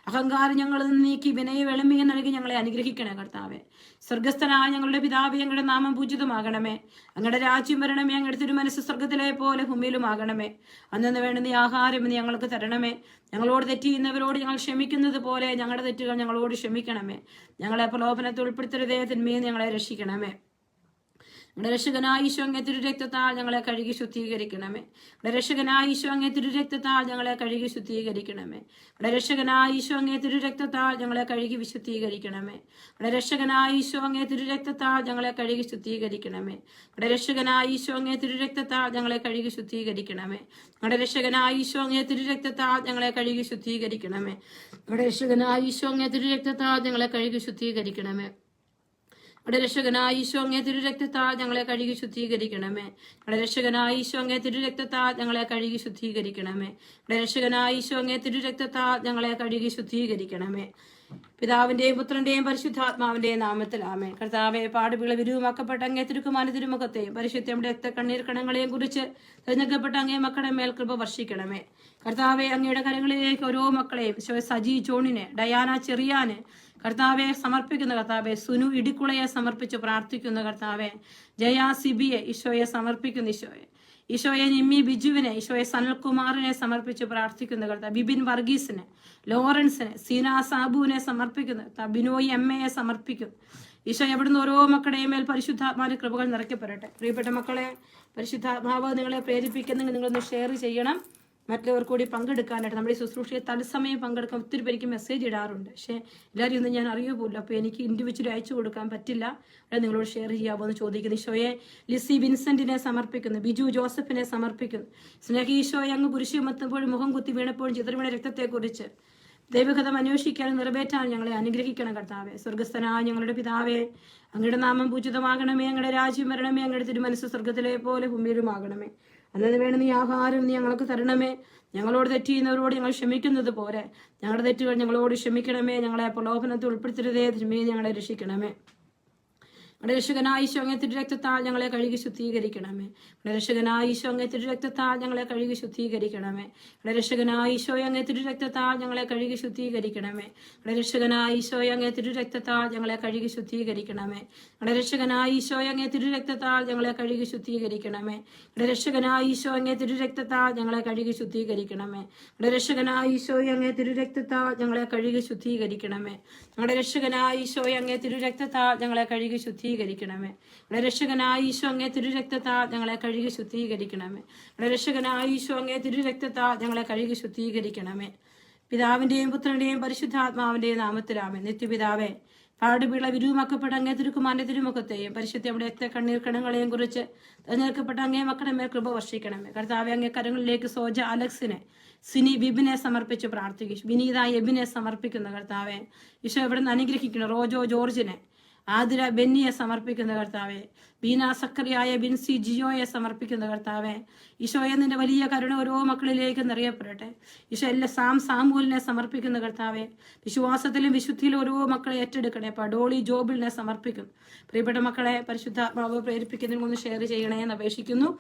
അഹങ്കാരം ഞങ്ങളിൽ നിന്ന് നീക്കി വിനയ വെളുമയും നൽകി ഞങ്ങളെ അനുഗ്രഹിക്കണേ കർത്താവെ. സ്വർഗസ്ഥനായ ഞങ്ങളുടെ പിതാവേ, ഞങ്ങളുടെ നാമം പൂജിതമാകണമേ. അങ്ങയുടെ രാജ്യം വരണമേ. അങ്ങയുടെ തിരുമനസ്സ് സ്വർഗത്തിലെ പോലെ ഭൂമിയിലുമാകണമേ. അന്നു വേണ്ടുന്ന ആഹാരം നീ ഞങ്ങൾക്ക് തരണമേ. ഞങ്ങളോട് തെറ്റ് ചെയ്യുന്നവരോട് ഞങ്ങൾ ക്ഷമിക്കുന്നത് പോലെ ഞങ്ങളുടെ തെറ്റുകൾ ഞങ്ങളോട് ക്ഷമിക്കണമേ. ഞങ്ങളെ പ്രലോഭനത്തിൽ ഉൾപ്പെടുത്തരുതേ, തിന്മയിൽ ഞങ്ങളെ രക്ഷിക്കണമേ. ഞങ്ങളുടെ രക്ഷകനായ ഈശോ അങ്ങേ തിരുരക്തത്താൽ ഞങ്ങളെ കഴുകി ശുദ്ധീകരിക്കണമേ. ഞങ്ങളുടെ രക്ഷകനായ ഈശോ അങ്ങേ തിരുരക്തത്താൽ ഞങ്ങളെ കഴുകി ശുദ്ധീകരിക്കണമേ. ഞങ്ങളുടെ രക്ഷകനായ ഈശോ അങ്ങേ തിരുരക്തത്താൽ ഞങ്ങളെ കഴുകി വിശുദ്ധീകരിക്കണമേ. ഞങ്ങളുടെ രക്ഷകനായ ഈശോ അങ്ങേ തിരുരക്തത്താൽ ഞങ്ങളെ കഴുകി ശുദ്ധീകരിക്കണമേ. ഞങ്ങളുടെ രക്ഷകനായ ഈശോ അങ്ങേ തിരുരക്തത്താൽ ഞങ്ങളെ കഴുകി ശുദ്ധീകരിക്കണമേ. ഞങ്ങളുടെ രക്ഷകനായ ഈശോ അങ്ങേ തിരുരക്തത്താൽ ഞങ്ങളെ കഴുകി ശുദ്ധീകരിക്കണമേ. ഞങ്ങളുടെ രക്ഷകനായ ഈശോ അങ്ങേ തിരുരക്തത്താൽ ഞങ്ങളെ കഴുകി ശുദ്ധീകരിക്കണമേ. ഞങ്ങളുടെ രക്ഷകനായ ഈശോ അങ്ങേ തിരുരക്തത്താൽ ഞങ്ങളെ കഴുകി ശുദ്ധീകരിക്കണമേ. ഞങ്ങളുടെ രക്ഷകനായ ഈശോ അങ്ങേ തിരുരക്തത്താൽ ഞങ്ങളെ കഴുകി ശുദ്ധീകരിക്കണമേ. ഞങ്ങളുടെ രക്ഷകനായ ഈശോ അങ്ങേ തിരുരക്തത്താൽ ഞങ്ങളെ കഴുകി ശുദ്ധീകരിക്കണമേ. പിതാവിന്റെയും പുത്രന്റെയും പരിശുദ്ധാത്മാവിന്റെയും നാമത്തിൽ ആമേൻ. കർത്താവെ, പാടുപിള വിരുവമാക്കപ്പെട്ട അങ്ങേ തിരുക്കുമാന തിരുമുഖത്തെയും പരിശുദ്ധയുടെ രക്തക്കണ്ണീർ കണങ്ങളെയും കുറിച്ച് തിരഞ്ഞെടുക്കപ്പെട്ട അങ്ങേ മക്കളുടെ മേൽ കൃപ വർഷിക്കണമേ. കർത്താവെ, അങ്ങയുടെ കരങ്ങളിലേക്ക് ഓരോ മക്കളെയും, സജി ജോണിനെ, ഡയാന ചെറിയാനെ കർത്താവെ സമർപ്പിക്കുന്ന കർത്താവെ. സുനു ഇടിക്കുളയെ സമർപ്പിച്ച് പ്രാർത്ഥിക്കുന്ന കർത്താവെ. ജയ സിബിയെ ഈശോയെ സമർപ്പിക്കുന്നു. ഈശോയെ നിമ്മി ബിജുവിനെ, ഈശോയെ സനൽകുമാറിനെ സമർപ്പിച്ച് പ്രാർത്ഥിക്കുന്ന കർത്താവ്. ബിബിൻ വർഗീസിനെ, ലോറൻസിനെ, സീന സാബുവിനെ സമർപ്പിക്കുന്നു. ബിനോയി എമ്മയെ സമർപ്പിക്കുന്നു. ഈശോ എവിടുന്ന് ഓരോ മക്കളുടെയും മേൽ പരിശുദ്ധാത്മാവിന്റെ കൃപകൾ നിറയ്ക്കപ്പെടട്ടെ. പ്രിയപ്പെട്ട മക്കളെ, പരിശുദ്ധാത്മാവ് നിങ്ങളെ പ്രേരിപ്പിക്കുന്നെങ്കിൽ നിങ്ങളൊന്ന് ഷെയർ ചെയ്യണം, മറ്റുള്ളവർ കൂടി പങ്കെടുക്കാനായിട്ട്. നമ്മുടെ ഈ ശുശ്രൂഷയെ തത്സമയം പങ്കെടുക്കാൻ ഒത്തിരി പേർക്ക് മെസ്സേജ് ഇടാറുണ്ട്. പക്ഷേ എല്ലാവരും ഒന്നും ഞാൻ അറിയ പോലും. അപ്പോൾ എനിക്ക് ഇൻഡിവിജ്വലി അയച്ചു കൊടുക്കാൻ പറ്റില്ല. അവിടെ നിങ്ങളോട് ഷെയർ ചെയ്യാമോ എന്ന് ചോദിക്കുന്നു. ഈശോയെ ലിസി വിൻസെന്റിനെ സമർപ്പിക്കുന്നു. ബിജു ജോസഫിനെ സമർപ്പിക്കുന്നു. സ്നേഹി ഈശോയെ അങ്ങ് കുരിശുമെത്തുമ്പോഴും മുഖം കുത്തി വീണപ്പോഴും ചിതറിവീണ രക്തത്തെക്കുറിച്ച് ദൈവകഥം അന്വേഷിക്കാനും നിറവേറ്റാനും ഞങ്ങളെ അനുഗ്രഹിക്കണം കർത്താവെ. സ്വർഗസ്ഥനായ ഞങ്ങളുടെ പിതാവേ, അങ്ങയുടെ നാമം പൂജിതമാകണമേ. അങ്ങയുടെ രാജ്യം വരണമേ. അങ്ങയുടെ തിരുമനസ്സ് സ്വർഗത്തിലെ പോലെ ഭൂമിയിലുമാകണമേ. അന്നു വേണം നീ ആഹാരം നീ ഞങ്ങൾക്ക് തരണമേ. ഞങ്ങളോട് തെറ്റ് ചെയ്യുന്നവരോട് ഞങ്ങൾ ക്ഷമിക്കുന്നത് പോലെ ഞങ്ങളുടെ തെറ്റുകൾ ഞങ്ങളോട് ക്ഷമിക്കണമേ. ഞങ്ങളെ പ്രലോഭനത്തിൽ ഉൾപ്പെടുത്തരുതേ, തിന്മയിൽ ഞങ്ങളെ രക്ഷിക്കണമേ. നമ്മുടെ രക്ഷകനായ ഈശോ അങ്ങേ തിരുരക്തത്താൽ ഞങ്ങളെ കഴുകി ശുദ്ധീകരിക്കണമേ. നമ്മുടെ രക്ഷകനായ ഈശോ അങ്ങേ തിരുരക്തത്താൽ ഞങ്ങളെ കഴുകി ശുദ്ധീകരിക്കണമേ. നമ്മുടെ രക്ഷകനായ ഈശോ അങ്ങേ തിരുരക്തത്താൽ ഞങ്ങളെ കഴുകി ശുദ്ധീകരിക്കണമേ. നമ്മുടെ രക്ഷകനായ ഈശോ അങ്ങേ തിരുരക്തത്താൽ ഞങ്ങളെ കഴുകി ശുദ്ധീകരിക്കണമേ. നമ്മുടെ രക്ഷകനായ ഈശോ അങ്ങേ തിരുരക്തത്താൽ ഞങ്ങളെ കഴുകി ശുദ്ധീകരിക്കണമേ. നമ്മുടെ രക്ഷകനായ ഈശോ അങ്ങേ തിരുരക്തത്താൽ ഞങ്ങളെ കഴുകി ശുദ്ധീകരിക്കണമേ. നമ്മുടെ രക്ഷകനായ ഈശോ അങ്ങേ തിരുരക്തത്താൽ ഞങ്ങളെ കഴുകി ശുദ്ധീകരിക്കണമേ. നമ്മുടെ രക്ഷകനായ ഈശോ അങ്ങേ തിരുരക്തത്താൽ ഞങ്ങളെ കഴുകി ശുദ്ധീകരിക്കണമേ. നമ്മുടെ രക്ഷകനായ ഈശോ അങ്ങേ തിരുരക്തത്താൽ ഞങ്ങളെ കഴുകി ശുദ്ധീകരിക്കണമേ. നമ്മുടെ രക്ഷകനായ ഈശോ അങ്ങേ തിരുരക്തത്താൽ ഞങ്ങളെ കഴുകി ശുദ്ധീകരിക്കണമേ. പിതാവിന്റെയും പുത്രന്റെയും പരിശുദ്ധാത്മാവിന്റെയും നാമത്തിലാമേ. നിത്യപിതാവേ, പാടുപിള വിരൂമാക്കപ്പെട്ട അങ്ങേ തിരുക്കുമാരന്റെ തിരുമുഖത്തെയും പരിശുദ്ധ നമ്മുടെ രക്ത കണ്ണീർ കണങ്ങളെയും കുറിച്ച് തെരഞ്ഞെടുക്കപ്പെട്ട അങ്ങേ മക്കളുടെ മേൽ കൃപ വർഷിക്കണമേ. കർത്താവെ, അങ്ങേ കരങ്ങളിലേക്ക് സോജ അലക്സിനെ, സിനി ബിബിനെ സമർപ്പിച്ച് പ്രാർത്ഥിക്കും. വിനീത എബിനെ സമർപ്പിക്കുന്ന കർത്താവെ. ഈശോ എവിടെ അനുഗ്രഹിക്കണം. റോജോ ജോർജിനെ, ആതിര ബെന്നിയെ സമർപ്പിക്കുന്ന കർത്താവെ. ബീന സക്കറിയായ ബിൻസി ജിയോയെ സമർപ്പിക്കുന്ന കർത്താവെ. ഈശോയെ, നിന്റെ വലിയ കരുണ ഓരോ മക്കളിലേക്ക് നിറയപ്പെടട്ടെ. ഈശോ എല്ലാ സാമൂലിനെ സമർപ്പിക്കുന്ന കർത്താവെ. വിശ്വാസത്തിലും വിശുദ്ധിയിലും ഓരോ മക്കളെ ഏറ്റെടുക്കണേ. ഡോളി ജോബിളിനെ സമർപ്പിക്കുന്നു. പ്രിയപ്പെട്ട മക്കളെ, പരിശുദ്ധാത്മാവ് പ്രേരിപ്പിക്കുന്നതിന് ഒന്ന് ഷെയർ ചെയ്യണേ എന്ന് അപേക്ഷിക്കുന്നു.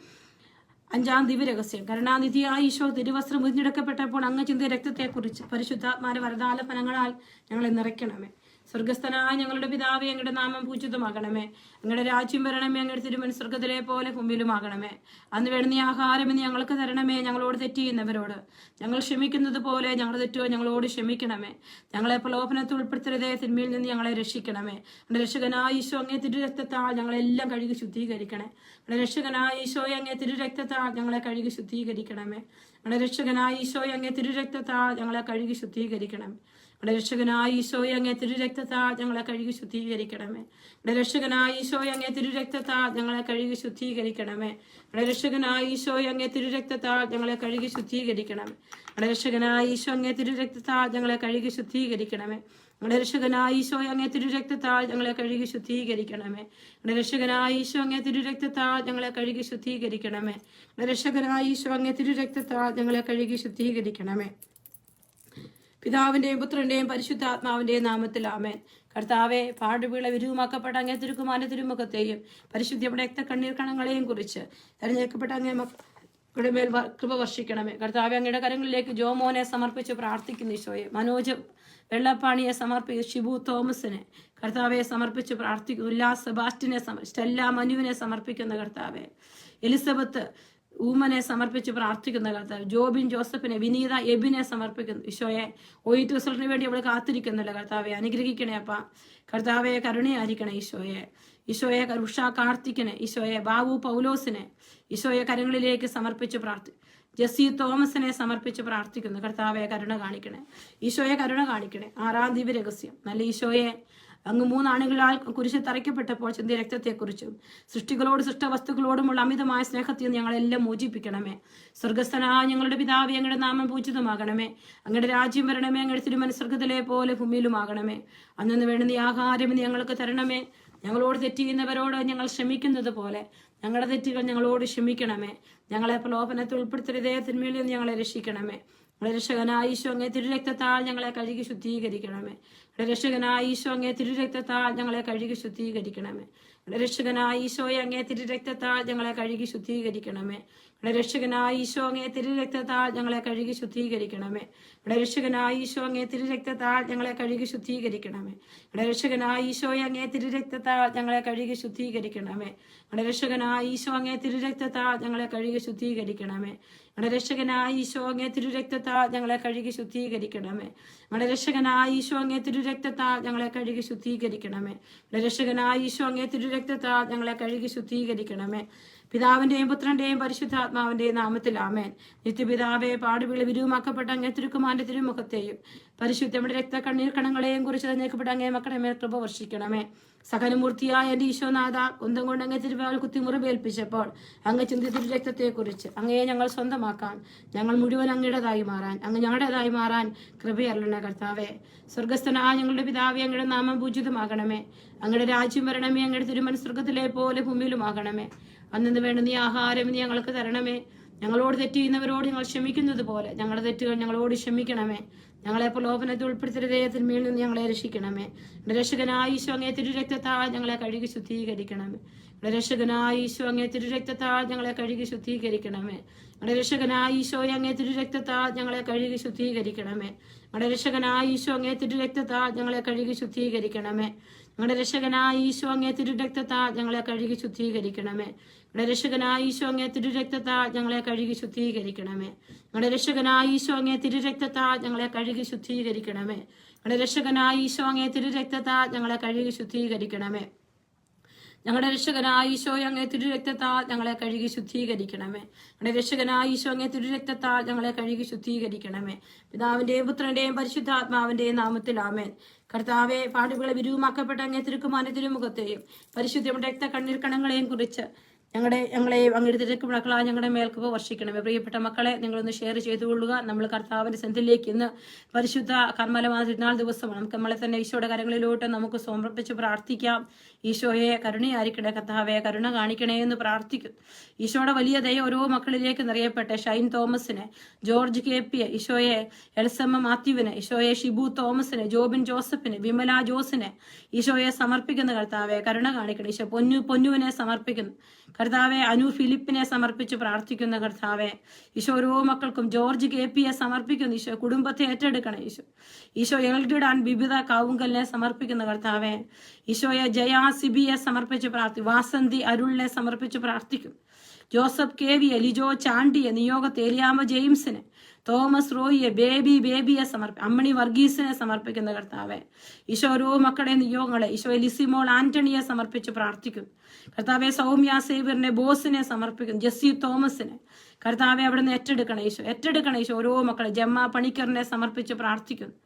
5-ാം ദിവ്യരഹസ്യം. കരുണാനിധിയായ ഈശോ തിരുവസ്ത്രം ഉരിഞ്ഞെടുക്കപ്പെട്ടപ്പോൾ അങ്ങ് ചിന്തിയ രക്തത്തെക്കുറിച്ച് പരിശുദ്ധാത്മാവിന്റെ വരദാന ഫലങ്ങളാൽ ഞങ്ങളെ നിറയ്ക്കണമേ. സ്വർഗസ്ഥനായ ഞങ്ങളുടെ പിതാവേ, അങ്ങയുടെ നാമം പൂജിതമാകണമേ. അങ്ങയുടെ രാജ്യം വരണമേ. അങ്ങയുടെ തിരുമൻ സ്വർഗത്തിലെ പോലെ ഭൂമിയിലുമാകണമേ. അന്ന് വേണ്ടുന്ന ആഹാരം ഇന്ന് ഞങ്ങൾക്ക് തരണമേ. ഞങ്ങളോട് തെറ്റ് ചെയ്യുന്നവരോട് ഞങ്ങൾ ക്ഷമിക്കുന്നത് പോലെ ഞങ്ങളുടെ തെറ്റോ ഞങ്ങളോട് ക്ഷമിക്കണമേ. ഞങ്ങളെ പ്രലോഭനത്തിൽ ഉൾപ്പെടുത്തരുതേ, തിന്മയിൽ നിന്ന് ഞങ്ങളെ രക്ഷിക്കണമേ. നമ്മുടെ രക്ഷകനായ ഈശോ, അങ്ങേ തിരുരക്തത്താൽ ഞങ്ങളെല്ലാം കഴുകി ശുദ്ധീകരിക്കണേ. നമ്മുടെ രക്ഷകനായ ഈശോയെ, അങ്ങേ തിരുരക്തത്താൽ ഞങ്ങളെ കഴുകി ശുദ്ധീകരിക്കണമേ. നമ്മുടെ രക്ഷകനായ ഈശോയെ, അങ്ങേ തിരുരക്തത്താൽ ഞങ്ങളെ കഴുകി ശുദ്ധീകരിക്കണമേ. നമ്മുടെ രക്ഷകനായ ഈശോയെ, അങ്ങേ തിരുരക്തത്താൽ ഞങ്ങളെ കഴുകി ശുദ്ധീകരിക്കണമേ. നമ്മുടെ രക്ഷകനായ ഈശോയെ, അങ്ങേ തിരുരക്തത്താൽ ഞങ്ങളെ കഴുകി ശുദ്ധീകരിക്കണമേ. നമ്മുടെ രക്ഷകനായ ഈശോയെ, അങ്ങേ തിരുരക്തത്താൽ ഞങ്ങളെ കഴുകി ശുദ്ധീകരിക്കണമേ. നമ്മുടെ രക്ഷകനായ ഈശോ, അങ്ങേ തിരുരക്തത്താൽ ഞങ്ങളെ കഴുകി ശുദ്ധീകരിക്കണമേ. നമ്മുടെ രക്ഷകനായ ഈശോയെ, അങ്ങേ തിരുരക്തത്താൽ ഞങ്ങളെ കഴുകി ശുദ്ധീകരിക്കണമേ. നമ്മുടെ രക്ഷകനായ ഈശോ, അങ്ങേ തിരുരക്തത്താൽ ഞങ്ങളെ കഴുകി ശുദ്ധീകരിക്കണമേ. നമ്മുടെ രക്ഷകനായ ഈശോ, അങ്ങേ തിരുരക്തത്താൽ ഞങ്ങളെ കഴുകി ശുദ്ധീകരിക്കണമേ. പിതാവിന്റെയും പുത്രന്റെയും പരിശുദ്ധാത്മാവിന്റെയും നാമത്തിൽ ആമേൻ. കർത്താവെ, പാടുപീള വിരൂമാക്കപ്പെട്ട അങ്ങേ തിരുക്കുമാരന്റെ തിരുമുഖത്തെയും പരിശുദ്ധിയുടെ രക്ത കണ്ണീർ കണങ്ങളെയും കുറിച്ച് തെരഞ്ഞെടുക്കപ്പെട്ട അങ്ങേ മക്കളുടെ മേൽ കൃപ വർഷിക്കണമേ. കർത്താവെ, അങ്ങയുടെ കരങ്ങളിലേക്ക് ജോമോനെ സമർപ്പിച്ച് പ്രാർത്ഥിക്കുന്ന ഈശോയെ, മനോജ് വെള്ളപ്പാണിയെ സമർപ്പിച്ച് ഷിബു തോമസിനെ കർത്താവെ സമർപ്പിച്ച് പ്രാർത്ഥിക്കുന്നു. ഉല്ലാസ് സെബാസ്റ്റിനെ സ്റ്റെല്ല മനുവിനെ സമർപ്പിക്കുന്ന കർത്താവെ, എലിസബത്ത് ഊമനെ സമർപ്പിച്ച് പ്രാർത്ഥിക്കുന്ന കർത്താവ്, ജോബിൻ ജോസഫിനെ, വിനീത എബിനെ സമർപ്പിക്കുന്നു. ഈശോയെ, OET റിസൾട്ടിന് വേണ്ടി അവൾ കാത്തിരിക്കുന്നില്ല കർത്താവെ, അനുഗ്രഹിക്കണേ അപ്പ. കർത്താവെ, കരുണയായിരിക്കണേ ഈശോയെ ഉഷ കാർത്തിക്കിനെ, ഈശോയെ ബാബു പൗലോസിനെ ഈശോയെ കരങ്ങളിലേക്ക് സമർപ്പിച്ച് ജെസ്സി തോമസിനെ സമർപ്പിച്ച് പ്രാർത്ഥിക്കുന്നു. കർത്താവെ, കരുണ കാണിക്കണേ. ഈശോയെ, കരുണ കാണിക്കണേ. 6-ാം ദിവ്യരഹസ്യം. നല്ല ഈശോയെ, അങ്ങ് 3 ആണുകളാൽ കുരിശിൽ തറയ്ക്കപ്പെട്ടപ്പോൾ ചിന്തിയ രക്തത്തെക്കുറിച്ചും സൃഷ്ടികളോട് സൃഷ്ടവസ്തുക്കളോടുമുള്ള അമിതമായ സ്നേഹത്തിൽ നിന്ന് ഞങ്ങളെല്ലാം മോചിപ്പിക്കണമേ. സ്വർഗസ്ഥനായ ഞങ്ങളുടെ പിതാവേ, അങ്ങയുടെ നാമം പൂജിതമാകണമേ. അങ്ങയുടെ രാജ്യം വരണമേ. അങ്ങയുടെ തിരുമനസ്സ് സ്വർഗത്തിലെ പോലെ ഭൂമിയിലുമാകണമേ. അന്നു വേണ്ടുന്ന ആഹാരം ഇന്ന് ഞങ്ങൾക്ക് തരണമേ. ഞങ്ങളോട് തെറ്റ് ചെയ്യുന്നവരോട് ഞങ്ങൾ ക്ഷമിക്കുന്നത് പോലെ ഞങ്ങളുടെ തെറ്റുകൾ ഞങ്ങളോട് ക്ഷമിക്കണമേ. ഞങ്ങളെ പ്രലോഭനത്തിൽ ഉൾപ്പെടുത്തരുതേ, തിന്മയിൽ നിന്ന് ഞങ്ങളെ രക്ഷിക്കണമേ. നമ്മുടെ രക്ഷകനായ ഈശോ, അങ്ങേ തിരുരക്തത്താൽ ഞങ്ങളെ കഴുകി ശുദ്ധീകരിക്കണമേ. നമ്മുടെ രക്ഷകനായ ഈശോ, അങ്ങേ തിരുരക്തത്താൽ ഞങ്ങളെ കഴുകി ശുദ്ധീകരിക്കണമേ. നമ്മുടെ രക്ഷകനായ ഈശോയെ, അങ്ങേ തിരുരക്തത്താൽ ഞങ്ങളെ കഴുകി ശുദ്ധീകരിക്കണമേ. നമ്മുടെ രക്ഷകനായ ഈശോ, അങ്ങേ തിരുരക്തത്താൽ ഞങ്ങളെ കഴുകി ശുദ്ധീകരിക്കണമേ. നമ്മുടെ രക്ഷകനായ ഈശോ, അങ്ങേ തിരുരക്തത്താൽ ഞങ്ങളെ കഴുകി ശുദ്ധീകരിക്കണമേ. നമ്മുടെ രക്ഷകനായ ഈശോയെ, അങ്ങേ തിരുരക്തത്താൽ ഞങ്ങളെ കഴുകി ശുദ്ധീകരിക്കണമേ. നമ്മുടെ രക്ഷകനായ ഈശോ, അങ്ങേ തിരുരക്തത്താൽ ഞങ്ങളെ കഴുകി ശുദ്ധീകരിക്കണമേ. നമ്മുടെ രക്ഷകനായ ഈശോ, അങ്ങേ തിരുരക്തത്താൽ ഞങ്ങളെ കഴുകി ശുദ്ധീകരിക്കണമേ. നമ്മുടെ രക്ഷകനായ ഈശോ, അങ്ങേ തിരുരക്തത്താൽ ഞങ്ങളെ കഴുകി ശുദ്ധീകരിക്കണമേ. നമ്മുടെ രക്ഷകനായ ഈശോ, അങ്ങേ തിരുരക്തത്താൽ ഞങ്ങളെ കഴുകി ശുദ്ധീകരിക്കണമേ. പിതാവിന്റെയും പുത്രന്റെയും പരിശുദ്ധാത്മാവിന്റെയും നാമത്തിൽ ആമേൻ. നിത്യപിതാവെ, പാടുപീള വിരൂമാക്കപ്പെട്ട അങ്ങേ തിരുക്കുമാരന്റെ തിരുമുഖത്തെയും പരിശുദ്ധയുടെ രക്ത കണ്ണീർ കണങ്ങളെയും കുറിച്ച് തെരഞ്ഞെടുക്കപ്പെട്ട അങ്ങേ മക്കളുടെ മേൽ കൃപ വർഷിക്കണമേ. സഹനമൂർത്തിയായ എന്റെ ഈശോനാഥ, കുന്തം കൊണ്ട് അങ്ങേ തിരുവാൽ കുത്തി മുറിവേൽപ്പിച്ചപ്പോൾ അങ്ങ് ചിന്തിയ തിരുരക്തത്തെക്കുറിച്ച് അങ്ങയെ ഞങ്ങൾ സ്വന്തമാക്കാൻ, ഞങ്ങൾ മുഴുവൻ അങ്ങയുടേതായി മാറാൻ, അങ്ങ് ഞങ്ങളുടേതായി മാറാൻ കൃപയരുളണേ കർത്താവേ. സ്വർഗസ്ഥനായ ഞങ്ങളുടെ പിതാവേ, അങ്ങയുടെ നാമം പൂജിതമാകണമേ. അങ്ങയുടെ രാജ്യം വരണമേ. അങ്ങയുടെ തിരുമനസ്സ് സ്വർഗത്തിലെ പോലെ ഭൂമിയിലുമാകണമേ. അന്നു വേണ്ടുന്ന ആഹാരം ഇന്ന് ഞങ്ങൾക്ക് തരണമേ. ഞങ്ങളോട് തെറ്റ് ചെയ്യുന്നവരോട് ഞങ്ങൾ ക്ഷമിക്കുന്നത് പോലെ ഞങ്ങളുടെ തെറ്റുകൾ ഞങ്ങളോട് ക്ഷമിക്കണമേ. ഞങ്ങളെ പ്രലോഭനത്തിൽ ഉൾപ്പെടുത്തരുതേ, തിന്മയിൽ നിന്ന് ഞങ്ങളെ രക്ഷിക്കണമേ. രക്ഷകനായ ഈശോ, അങ്ങേ തിരുരക്തത്താൽ ഞങ്ങളെ കഴുകി ശുദ്ധീകരിക്കണമേ. രക്ഷകനായ ഈശോ, അങ്ങേ തിരുരക്തത്താൽ ഞങ്ങളെ കഴുകി ശുദ്ധീകരിക്കണമേ. രക്ഷകനായ ഈശോയെ, അങ്ങേ തിരുരക്തത്താൽ ഞങ്ങളെ കഴുകി ശുദ്ധീകരിക്കണമേ. രക്ഷകനായ ഈശോ, അങ്ങേ തിരുരക്തത്താൽ ഞങ്ങളെ കഴുകി ശുദ്ധീകരിക്കണമേ. രക്ഷകനായ ഈശോ, അങ്ങേ തിരുരക്തത്താൽ ഞങ്ങളെ കഴുകി ശുദ്ധീകരിക്കണമേ. രക്ഷകനായ ഈശോ, അങ്ങേ തിരുരക്തത്താൽ ഞങ്ങളെ കഴുകി ശുദ്ധീകരിക്കണമേ. രക്ഷകനായ ഈശോ, അങ്ങേ തിരുരക്തത്താൽ ഞങ്ങളെ കഴുകി ശുദ്ധീകരിക്കണമേ. രക്ഷകനായ ഈശോ, അങ്ങേ തിരുരക്തത്താൽ ഞങ്ങളെ കഴുകി ശുദ്ധീകരിക്കണമേ. ഞങ്ങളുടെ രക്ഷകനായ ഈശോയെ അങ്ങേ തിരുരക്തത്താൽ ഞങ്ങളെ കഴുകി ശുദ്ധീകരിക്കണമേ. ഞങ്ങളുടെ രക്ഷകനായ ഈശോ അങ്ങേ തിരുരക്തത്താൽ ഞങ്ങളെ കഴുകി ശുദ്ധീകരിക്കണമേ. പിതാവിന്റെയും പുത്രന്റെയും പരിശുദ്ധാത്മാവിന്റെയും നാമത്തിൽ ആമേൻ. കർത്താവെ, പാടുകളെ വിരൂപമാക്കപ്പെട്ട അങ്ങേ തിരുക്കുമാരന്റെ തിരുമുഖത്തെയും പരിശുദ്ധ രക്ത കണ്ണീർ കണങ്ങളെയും കുറിച്ച് ഞങ്ങളെയും അങ്ങയുടെ തിരക്ക് മക്കളായ ഞങ്ങളുടെ മേൽക്ക് വർഷിക്കണമേ. പ്രിയപ്പെട്ട മക്കളെ, നിങ്ങളൊന്ന് ഷെയർ ചെയ്തുകൊള്ളുക. നമ്മൾ കർത്താവിന്റെ സന്നിധിയിലേക്ക് ഇന്ന് പരിശുദ്ധ കർമ്മലമായ തിരുനാൾ ദിവസമാണ്. നമുക്ക് നമ്മളെ തന്നെ ഈശോയുടെ കരങ്ങളിലോട്ട് നമുക്ക് സമർപ്പിച്ച് പ്രാർത്ഥിക്കാം. ഈശോയെ കരുണയായിരിക്കണേ കർത്താവെ, കരുണ കാണിക്കണേ എന്ന് പ്രാർത്ഥിക്കും. ഈശോയുടെ വലിയ ദയ ഓരോ മക്കളിലേക്ക് നിറയപ്പെട്ടെ. ഷൈൻ തോമസിനെ, ജോർജ് KP, ഈശോയെ എൽസമ്മ മാത്യുവിനെ, ഈശോയെ ഷിബു തോമസിനെ, ജോബിൻ ജോസഫിനെ, വിമല ജോസിനെ ഈശോയെ സമർപ്പിക്കുന്ന കർത്താവെ, കരുണ കാണിക്കണം. ഈശോ പൊന്നുവിനെ സമർപ്പിക്കുന്നു കർത്താവെ. അനു ഫിലിപ്പിനെ സമർപ്പിച്ച് പ്രാർത്ഥിക്കുന്ന കർത്താവെ. ഈശോ ഓരോ മക്കൾക്കും ജോർജ് KPയെ സമർപ്പിക്കുന്നു. ഈശോ കുടുംബത്തെ ഏറ്റെടുക്കണം. ഈശോ എൽഡിഡ് ആൻഡ് ബിബിത കാവുങ്കലിനെ സമർപ്പിക്കുന്ന കർത്താവെ. ഈശോയെ ജയ സിബിയെ സമർപ്പിച്ച് വാസന്തി അരുളിനെ സമർപ്പിച്ച് പ്രാർത്ഥിക്കും. ജോസഫ് KVയെ, ലിജോ ചാണ്ടിയെ, നിയോഗത്തെ ഏലിയാമ്മ ജെയിംസിനെ, തോമസ് റോയിയെ, ബേബിയെ അമ്മണി വർഗീസിനെ സമർപ്പിക്കുന്ന കർത്താവെ. ഈശോ ഓരോ മക്കളുടെ നിയോഗങ്ങളെ ഈശോ ലിസിമോൾ ആന്റണിയെ സമർപ്പിച്ച് പ്രാർത്ഥിക്കും കർത്താവെ. സൗമ്യ സേവ്യറിനെ, ബോസിനെ സമർപ്പിക്കുന്നു. ജെസ്സി തോമസിനെ കർത്താവെ അവിടുന്ന് ഏറ്റെടുക്കണം. ഈശോ ഓരോ മക്കളെ. ജമ്മ പണിക്കറിനെ സമർപ്പിച്ച് പ്രാർത്ഥിക്കുന്നു.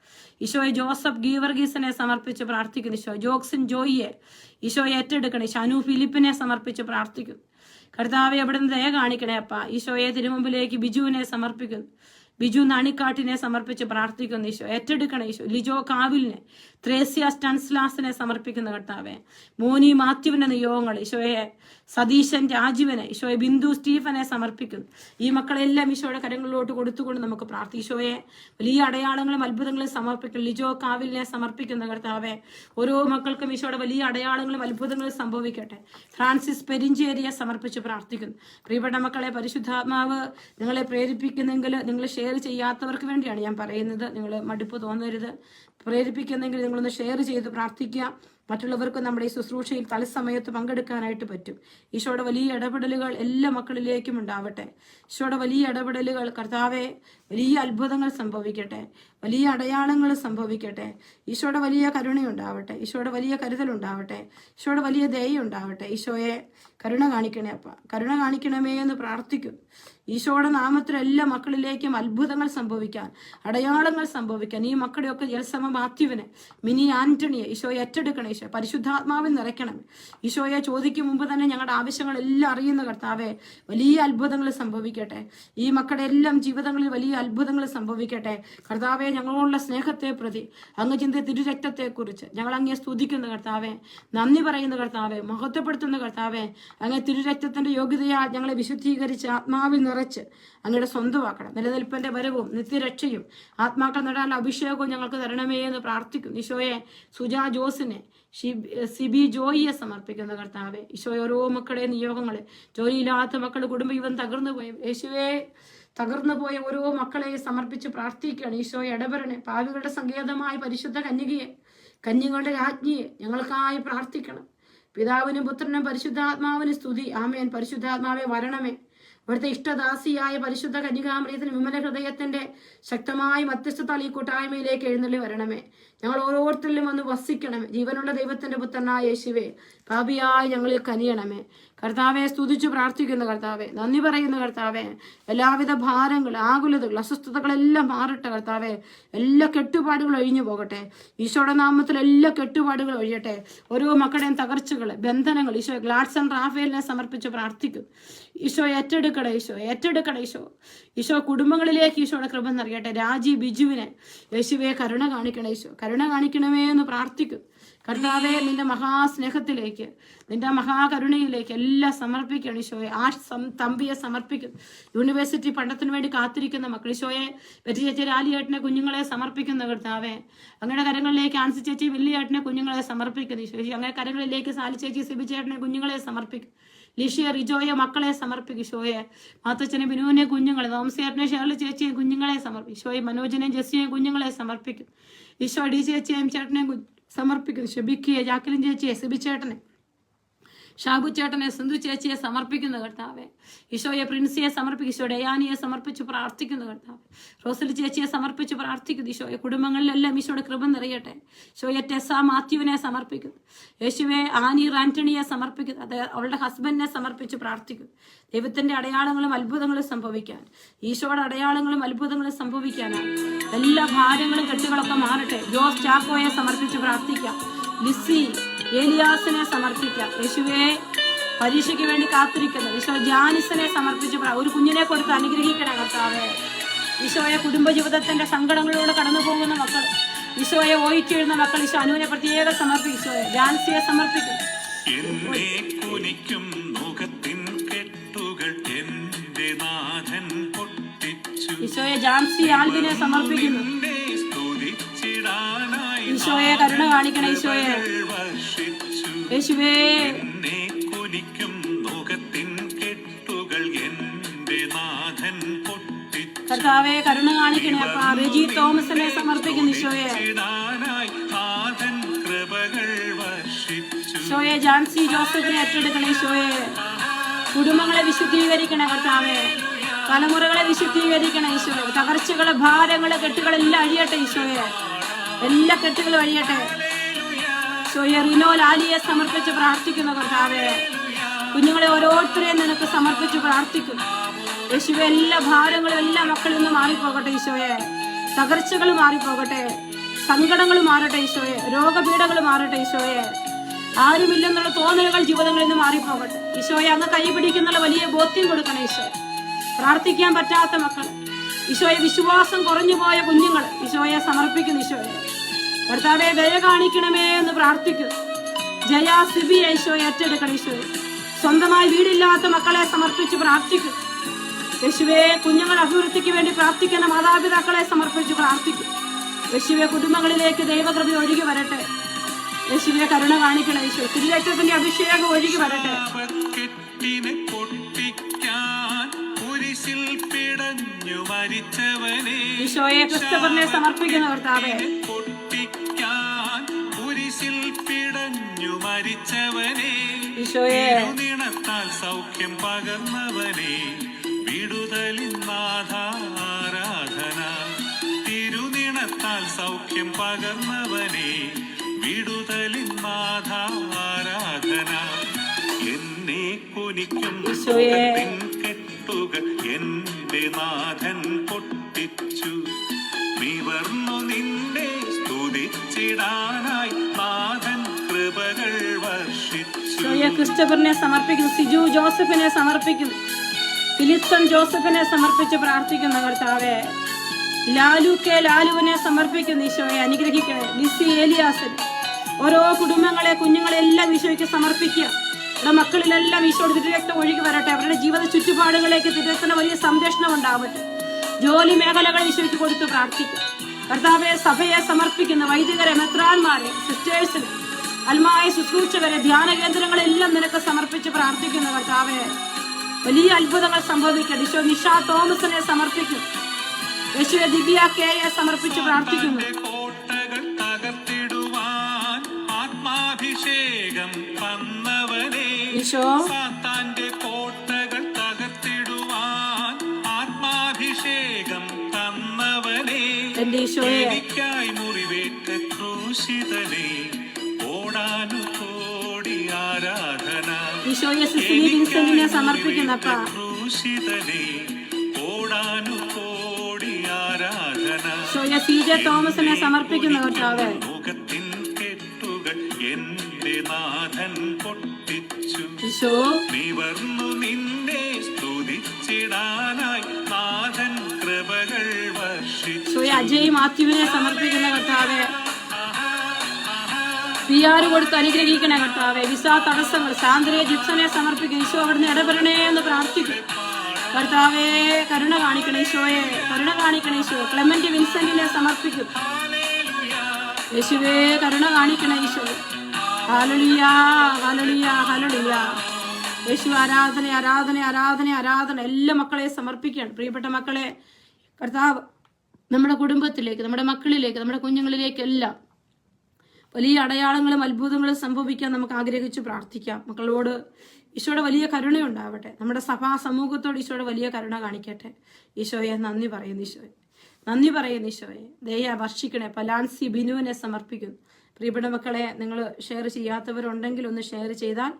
ഈശോയെ ജോസഫ് ഗീവർഗീസിനെ സമർപ്പിച്ച് പ്രാർത്ഥിക്കുന്നു. ഈശോ ജോക്സിൻ ജോയിയെ ഈശോയെ ഏറ്റെടുക്കണം. ഈശോ അനു ഫിലിപ്പിനെ സമർപ്പിച്ച് പ്രാർത്ഥിക്കുന്നു കർത്താവെ. അവിടുന്ന് ദയ കാണിക്കണേ അപ്പ. ഈശോയെ തിരുമുമ്പിലേക്ക് ബിജുവിനെ സമർപ്പിക്കുന്നു. ബിജു നാണിക്കാട്ടിനെ സമർപ്പിച്ച് പ്രാർത്ഥിക്കുന്നു. ഈശോ ഏറ്റെടുക്കണം. ഈശോ ലിജോ കാവിലിനെ, ത്രേസ്യ സ്റ്റൻസ്ലാസിനെ സമർപ്പിക്കുന്ന കർത്താവെ. മോനി മാത്യുവിന്റെ നിയോഗങ്ങൾ ഈശോയെ സതീശൻ രാജുവിനെ, ഈശോയെ ബിന്ദു സ്റ്റീഫനെ സമർപ്പിക്കുന്നു. ഈ മക്കളെല്ലാം ഈശോയുടെ കരങ്ങളിലോട്ട് കൊടുത്തുകൊണ്ട് നമുക്ക് പ്രാർത്ഥിക്കും. ഈശോയെ വലിയ അടയാളങ്ങളും അത്ഭുതങ്ങളും സമർപ്പിക്കുന്നു. ലിജോ കാവിലിനെ സമർപ്പിക്കുന്ന കർത്താവെ. ഓരോ മക്കൾക്കും ഈശോയുടെ വലിയ അടയാളങ്ങളും അത്ഭുതങ്ങളും സംഭവിക്കട്ടെ. ഫ്രാൻസിസ് പെരിഞ്ചേരിയെ സമർപ്പിച്ച് പ്രാർത്ഥിക്കുന്നു. പ്രിയപ്പെട്ട മക്കളെ, പരിശുദ്ധാത്മാവ് നിങ്ങളെ പ്രേരിപ്പിക്കുന്നെങ്കിൽ നിങ്ങൾ ഷെയർ ചെയ്യാത്തവർക്ക് വേണ്ടിയാണ് ഞാൻ പറയുന്നത്. നിങ്ങൾ മടുപ്പ് തോന്നരുത്. പ്രേരിപ്പിക്കുന്നെങ്കിൽ നിങ്ങളൊന്ന് ഷെയർ ചെയ്ത് പ്രാർത്ഥിക്കുക. മറ്റുള്ളവർക്ക് നമ്മുടെ ഈ ശുശ്രൂഷയിൽ തത്സമയത്ത് പങ്കെടുക്കാനായിട്ട് പറ്റും. ഈശോയുടെ വലിയ ഇടപെടലുകൾ എല്ലാ മക്കളിലേക്കും ഉണ്ടാവട്ടെ. ഈശോയുടെ വലിയ ഇടപെടലുകൾ കർത്താവെ, വലിയ അത്ഭുതങ്ങൾ സംഭവിക്കട്ടെ, വലിയ അടയാളങ്ങൾ സംഭവിക്കട്ടെ. ഈശോയുടെ വലിയ കരുണയുണ്ടാവട്ടെ, ഈശോയുടെ വലിയ കരുതലുണ്ടാവട്ടെ, ഈശോയുടെ വലിയ ദയുണ്ടാവട്ടെ. ഈശോയെ കരുണ കാണിക്കണേ അപ്പ, കരുണ കാണിക്കണമേ എന്ന് പ്രാർത്ഥിക്കും. ഈശോയുടെ നാമത്തിൽ എല്ലാ മക്കളിലേക്കും അത്ഭുതങ്ങൾ സംഭവിക്കാൻ, അടയാളങ്ങൾ സംഭവിക്കാൻ. ഈ മക്കളുടെയൊക്കെ എൽസമ്മ മാത്യുവിനെ, മിനി ആന്റണിയെ ഈശോയെ ഏറ്റെടുക്കണേ. ഈശോ പരിശുദ്ധാത്മാവിൽ നിറയ്ക്കണമേ. ഈശോയെ ചോദിക്കും മുമ്പ് തന്നെ ഞങ്ങളുടെ ആവശ്യങ്ങളെല്ലാം അറിയുന്ന കർത്താവെ, വലിയ അത്ഭുതങ്ങൾ സംഭവിക്കട്ടെ. ഈ മക്കളുടെ എല്ലാം ജീവിതങ്ങളിൽ വലിയ അത്ഭുതങ്ങൾ സംഭവിക്കട്ടെ. കർത്താവെ, ഞങ്ങളോടുള്ള സ്നേഹത്തെ പ്രതി, അങ്ങ് ചിന്ത തിരുരക്തത്തെക്കുറിച്ച് ഞങ്ങൾ അങ്ങേ സ്തുതിക്കുന്ന കർത്താവെ, നന്ദി പറയുന്ന കർത്താവെ, മഹത്വപ്പെടുത്തുന്ന കർത്താവെ. അങ്ങേ തിരുരക്തത്തിന്റെ യോഗ്യതയാൽ ഞങ്ങളെ വിശുദ്ധീകരിച്ച് ആത്മാവിൽ നിറച്ച് അങ്ങയുടെ സ്വന്തമാക്കണം. നിലനിൽപ്പിന്റെ വരവും നിത്യരക്ഷയും ആത്മാക്കൾ നേടാനുള്ള അഭിഷേകവും ഞങ്ങൾക്ക് തരണമേ എന്ന് പ്രാർത്ഥിക്കുന്നു. ഈശോയെ സുജാ ജോസിനെ, സിബി ജോയിയെ സമർപ്പിക്കുന്ന കർത്താവെ. ഈശോയെ ഓരോ മക്കളുടെ നിയോഗങ്ങളെ, ജോലിയില്ലാത്ത മക്കൾ, കുടുംബജീവൻ തകർന്നു പോയ യേശുവേ, തകർന്നു പോയ ഓരോ മക്കളെ സമർപ്പിച്ച് പ്രാർത്ഥിക്കുകയാണ്. ഈശോയെ ഇടപെടണേ. പാവികളുടെ സങ്കേതമായ പരിശുദ്ധ കന്യകളുടെ രാജ്ഞിയെ ഞങ്ങൾക്കായി പ്രാർത്ഥിക്കണം. പിതാവിനും പുത്രനും പരിശുദ്ധാത്മാവിന് സ്തുതി. ആമേൻ. പരിശുദ്ധാത്മാവെ വരണമേ. ഇവിടുത്തെ ഇഷ്ടദാസിയായ പരിശുദ്ധ കന്യകാമറിയത്തിന് വിമല ഹൃദയത്തിന്റെ ശക്തമായ മധ്യസ്ഥത്താൽ ഈ കൂട്ടായ്മയിലേക്ക് എഴുന്നള്ളി വരണമേ. ഞങ്ങൾ ഓരോരുത്തരിലും വന്ന് വസിക്കണമേ. ജീവനുള്ള ദൈവത്തിന്റെ പുത്രനായ യേശുവേ, പാപിയായി ഞങ്ങളിൽ കനിയണമേ. കർത്താവെ സ്തുതിച്ചു പ്രാർത്ഥിക്കുന്ന കർത്താവെ, നന്ദി പറയുന്ന കർത്താവെ. എല്ലാവിധ ഭാരങ്ങൾ, ആകുലതകൾ, അസ്വസ്ഥതകളെല്ലാം മാറട്ടെ കർത്താവെ. എല്ലാ കെട്ടുപാടുകളും ഒഴിഞ്ഞു പോകട്ടെ. ഈശോയുടെ നാമത്തിൽ എല്ലാ കെട്ടുപാടുകളും ഒഴിയട്ടെ. ഓരോ മക്കളുടെയും തകർച്ചകൾ, ബന്ധനങ്ങൾ ഈശോ ഗ്ലാഡ്സൺ റാഫേലിനെ സമർപ്പിച്ച് പ്രാർത്ഥിക്കും. ഈശോ ഏറ്റെടുക്കണേ. ഈശോ കുടുംബങ്ങളിലേക്ക് ഈശോയുടെ കൃപ നിറയട്ടെ. രാജി ബിജുവിനെ യേശുവെ കരുണ കാണിക്കണേ. ഈശോ കരുണ കാണിക്കണമേ എന്ന് പ്രാർത്ഥിക്കും. കർത്താവെ, നിന്റെ മഹാസ്നേഹത്തിലേക്ക്, നിന്റെ മഹാകരുണയിലേക്ക് എല്ലാം സമർപ്പിക്കണം. ഈശോയെ തമ്പിയെ സമർപ്പിക്കും. യൂണിവേഴ്സിറ്റി പഠനത്തിന് വേണ്ടി കാത്തിരിക്കുന്ന മക്കൾ ഈശോയെ, വെറ്റിച്ചേച്ചി രാലിയേട്ടനെ കുഞ്ഞുങ്ങളെ സമർപ്പിക്കുന്ന കർത്താവെ. അങ്ങനെ കരങ്ങളിലേക്ക് ആൻസി ചേച്ചി വലിയേട്ടനെ കുഞ്ഞുങ്ങളെ സമർപ്പിക്കുന്നു. ഈശോ അങ്ങനെ കരങ്ങളിലേക്ക് സാലി ചേച്ചി സിബി ചേട്ടനെ കുഞ്ഞുങ്ങളെ സമർപ്പിക്കും. ലിഷിയ റിജോയെ മക്കളെ സമർപ്പിക്കും. ഈശോയെ മാത്തച്ഛനെ ബിനുവിനെ കുഞ്ഞുങ്ങളെ, തോമസേട്ടനെ ഷേർലി ചേച്ചിയെ കുഞ്ഞുങ്ങളെ സമർപ്പിക്കും. ഈശോയെ മനോജിനെയും ജെസ്സിയെയും കുഞ്ഞുങ്ങളെ സമർപ്പിക്കും. ഈശോ ഡി ചേച്ചിയെയും ചേട്ടനെയും സമർപ്പിക്കുന്നു. ഷെബിക്കിയെ, ജാക്കലിൻ ചേച്ചിയെ, സിബി ചേട്ടനെ, ഷാബു ചേട്ടനെ, സിന്ധു ചേച്ചിയെ സമർപ്പിക്കുന്നു കർത്താവെ. ഈശോയെ പ്രിൻസിയെ സമർപ്പിക്കും. ഈശോ ഡയാനിയെ സമർപ്പിച്ച് പ്രാർത്ഥിക്കുന്നു കർത്താവെ. റോസലി ചേച്ചിയെ സമർപ്പിച്ച് പ്രാർത്ഥിക്കുന്നു. ഈശോയെ കുടുംബങ്ങളിലെല്ലാം ഈശോയുടെ കൃപ നിറയട്ടെ. ഈശോയെ ടെസ മാത്യുവിനെ സമർപ്പിക്കുന്നു. യേശുവെ ആനി ആന്റണിയെ സമർപ്പിക്കുന്നു. അത് അവളുടെ ഹസ്ബൻഡിനെ സമർപ്പിച്ച് പ്രാർത്ഥിക്കുന്നു. ദൈവത്തിന്റെ അടയാളങ്ങളും അത്ഭുതങ്ങളും സംഭവിക്കാൻ, ഈശോയുടെ അടയാളങ്ങളും അത്ഭുതങ്ങളും സംഭവിക്കാനാണ്. എല്ലാ ഭാരങ്ങളും കെട്ടുകളൊക്കെ മാറട്ടെ. ജോസ് ചാക്കോയെ സമർപ്പിച്ച് പ്രാർത്ഥിക്കാം. ലിസി ഏലിയാസിനെ സമർപ്പിക്കാം. യേശുവെ പരീക്ഷയ്ക്ക് വേണ്ടി കാത്തിരിക്കുന്നു. ഈശോ ജാനിസിനെ സമർപ്പിച്ച് ഒരു കുഞ്ഞിനെ കൊടുത്ത് അനുഗ്രഹിക്കണം കർത്താവേ. ഈശോയെ കുടുംബജീവിതത്തിന്റെ സങ്കടങ്ങളിലൂടെ കടന്നു പോകുന്ന മക്കൾ, ഈശോയെ ഓയിച്ചെഴുന്ന മക്കൾ, ഈശോ അനുവിനെ പ്രത്യേകം സമർപ്പിക്കും. ഈശോയെ ജാൻസിയെ സമർപ്പിക്കും. ഈശോയെ ജാൻസി ആൽവിനെ സമർപ്പിക്കുന്നു. ഈശോയെ കരുണ കാണിക്കണം. ഈശോയെ യേശുവേ കർത്താവെ കരുണ കാണിക്കണേ അപ്പ. റെജി തോമസിനെ സമർപ്പിക്കുന്നു. ഈശോയെ ഈശോയെ ജാൻസി ജോസഫിനെ ഏറ്റെടുക്കണേ. ഈശോയെ കുടുംബങ്ങളെ വിശുദ്ധീകരിക്കണേ കർത്താവെ. തലമുറകളെ വിശുദ്ധീകരിക്കണം ഈശോയെ. തകർച്ചകളെ, ഭാരങ്ങളെ, കെട്ടുകളെല്ലാം അഴിയട്ടെ ഈശോയെ. എല്ലാ കെട്ടുകളും അഴിയട്ടെ ഈശോയെ. റിനോ ലാലിയെ സമർപ്പിച്ച് പ്രാർത്ഥിക്കുന്നു കർത്താവെ. കുഞ്ഞുങ്ങളെ ഓരോരുത്തരെയും നിനക്ക് സമർപ്പിച്ച് പ്രാർത്ഥിക്കും യേശുവെ. എല്ലാ ഭാരങ്ങളും എല്ലാ മക്കളിൽ നിന്ന് മാറിപ്പോകട്ടെ ഈശോയെ. തകർച്ചകൾ മാറിപ്പോകട്ടെ, സങ്കടങ്ങൾ മാറട്ടെ ഈശോയെ. രോഗപീഠകൾ മാറട്ടെ ഈശോയെ. ആരുമില്ലെന്നുള്ള തോന്നലുകൾ ജീവിതങ്ങളിൽ നിന്ന് മാറിപ്പോകട്ടെ ഈശോയെ. അങ്ങ് കൈ പിടിക്കുന്നുള്ള വലിയ ബോധ്യം കൊടുക്കണം ഈശോയെ. പ്രാർത്ഥിക്കാൻ പറ്റാത്ത മക്കൾ ഈശോയെ, വിശ്വാസം കുറഞ്ഞു പോയ കുഞ്ഞുങ്ങൾ ഈശോയെ സമർപ്പിക്കുന്നു ഈശോയെ. കർത്താവെ ദയ കാണിക്കണമേ എന്ന് പ്രാർത്ഥിക്കുന്നു. ജയ സിബി ഈശോയെ ഏറ്റെടുക്കണം ഈശോയെ. സ്വന്തമായി വീടില്ലാത്ത മക്കളെ സമർപ്പിച്ച് പ്രാർത്ഥിക്കും യേശുവെ. കുഞ്ഞുങ്ങൾ അഭിവൃദ്ധിക്ക് വേണ്ടി പ്രാർത്ഥിക്കുന്ന മാതാപിതാക്കളെ സമർപ്പിച്ച് പ്രാർത്ഥിക്കും യേശുവെ. കുടുംബങ്ങളിലേക്ക് ദൈവകൃപ ഒഴുകി വരട്ടെ യേശുവെ. കരുണ കാണിക്കണം ഈശോ. തിരുരക്തത്തിന്റെ അഭിഷേകം ഒഴുകി വരട്ടെ. ഈശോയെ ക്രിസ്തുവിനെ സമർപ്പിക്കുന്ന കർത്താവേ. ഈശോയെ സൗഖ്യം പകർന്നവനെ, വിടുതലിൻ നാഥാരാധന. തിരുനിണത്താൽ സൗഖ്യം പകർന്നവനെ, വിടുതലിൻ നാഥാരാധന. എന്നെ കുനിക്കും കെട്ടുകൾ എന്റെ നാഥൻ പൊട്ടിച്ചു. വിവർന്നു നിന്നെ സ്തുതിച്ചിടാനായി നാഥൻ കൃപകൾ വർഷിച്ചു. ക്രിസ്റ്റഫറിനെ സമർപ്പിക്കുന്നു. സിജു ജോസഫിനെ സമർപ്പിക്കുന്നു. ഫിലിപ്സൺ ജോസഫിനെ സമർപ്പിച്ച് പ്രാർത്ഥിക്കുന്ന കർത്താവേ. ലാലുവിനെ സമർപ്പിക്കുന്നു ഈശോയെ. അനുഗ്രഹിക്കണേ. ലിസി ഏലിയാസിന്, ഓരോ കുടുംബങ്ങളെ, കുഞ്ഞുങ്ങളെ എല്ലാം ഈശോയ്ക്ക് സമർപ്പിക്കുക. അവരുടെ മക്കളിലെല്ലാം ഈശോയുടെ തിരുരക്തം ഒഴുകി വരട്ടെ. അവരുടെ ജീവിത ചുറ്റുപാടുകളിലേക്ക് തിരുരക്തത്തിന് വലിയ സംരക്ഷണം ഉണ്ടാവട്ടെ. ജോലി മേഖലകൾ ഈശോയ്ക്ക് കൊടുത്ത് പ്രാർത്ഥിക്കുക കർത്താവെ. സഭയെ സമർപ്പിക്കുന്ന വൈദികരെ, മെത്രാന്മാരെ, സിസ്റ്റേഴ്സിന്, അൽമായ ശുശ്രൂഷകരെ, ധ്യാന കേന്ദ്രങ്ങളെല്ലാം നിനക്ക് സമർപ്പിച്ച് പ്രാർത്ഥിക്കുന്ന കർത്താവെ. വലിയ അത്ഭുതങ്ങൾ സംഭവിക്കട്ടെ ഈശോ. നിഷ തോമസിനെ സമർപ്പിക്കും യേശുവെ. ദിവ്യ കെയെ സമർപ്പിച്ച് പ്രാർത്ഥിക്കുന്നു. ഈശോ സാത്താന്റെ കോട്ടകൾ തകർത്തിടുവാൻ ആത്മാഭിഷേകം തന്നവനെ, എനിക്കായി മുറിവേറ്റ ക്രൂശിതനെ, ഓടാനു കോടി ആരാധന. ഈശോയെ സിസിലി വിൻസെന്റിനെ സമർപ്പിക്കുന്നപ്പ. ക്രൂശിതനെ, ഓടാനു കോടി ആരാധന. ഈശോയെ CJ തോമസിനെ സമർപ്പിക്കുന്ന കർത്താവേ. മുഖത്തിൻ കെട്ടുകൾ എന്റെ നാഥൻ പൊട്ടിച്ചു. ഈശോ നിവർന്നു നിന്നെ സ്തുതിച്ചിടാനായി നാഥൻ കൃപകൾ വർഷിച്ചു. ഈശോയെ അജയ് മാത്യുവിനെ സമർപ്പിക്കുന്ന കർത്താവേ. PR കൊടുത്ത് അനുഗ്രഹിക്കണേ കർത്താവേ. വിസ തടസ്സങ്ങൾ സാന്ദ്രയെ ജിപ്സനെ സമർപ്പിക്കും ഈശോ. അവിടുന്ന് ഇടപെടണേ എന്ന് പ്രാർത്ഥിക്കും കർത്താവേ. കരുണ കാണിക്കണേ ഈശോയെ. കരുണ കാണിക്കണേ ഈശോ. ക്ലെമന്റ് വിൻസെന്റിനെ സമർപ്പിക്കും യേശുവേ. കരുണ കാണിക്കണേ Isho. Hallelujah, hallelujah, hallelujah. Yesu ആരാധന, ആരാധന, ആരാധന, ആരാധന. എല്ലാ മക്കളെ സമർപ്പിക്കുകയാണ്. പ്രിയപ്പെട്ട മക്കളെ, കർത്താവ് നമ്മുടെ കുടുംബത്തിലേക്ക്, നമ്മുടെ മക്കളിലേക്ക്, നമ്മുടെ കുഞ്ഞുങ്ങളിലേക്ക് എല്ലാം വലിയ അടയാളങ്ങളും അത്ഭുതങ്ങളും സംഭവിക്കാൻ നമുക്ക് ആഗ്രഹിച്ച് പ്രാർത്ഥിക്കാം. മക്കളോട് ഈശോയുടെ വലിയ കരുണയുണ്ടാവട്ടെ. നമ്മുടെ സഭാ സമൂഹത്തോട് ഈശോയുടെ വലിയ കരുണ കാണിക്കട്ടെ. ഈശോയെ നന്ദി പറയുന്നു. ഈശോയെ നന്ദി പറയുന്നു. ഈശോയെ ദയ വർഷിക്കണേ. പലാൻസി ബിനുവിനെ സമർപ്പിക്കുന്നു. പ്രിയപ്പെട്ട മക്കളെ, നിങ്ങൾ ഷെയർ ചെയ്യാത്തവരുണ്ടെങ്കിൽ ഒന്ന് ഷെയർ ചെയ്താൽ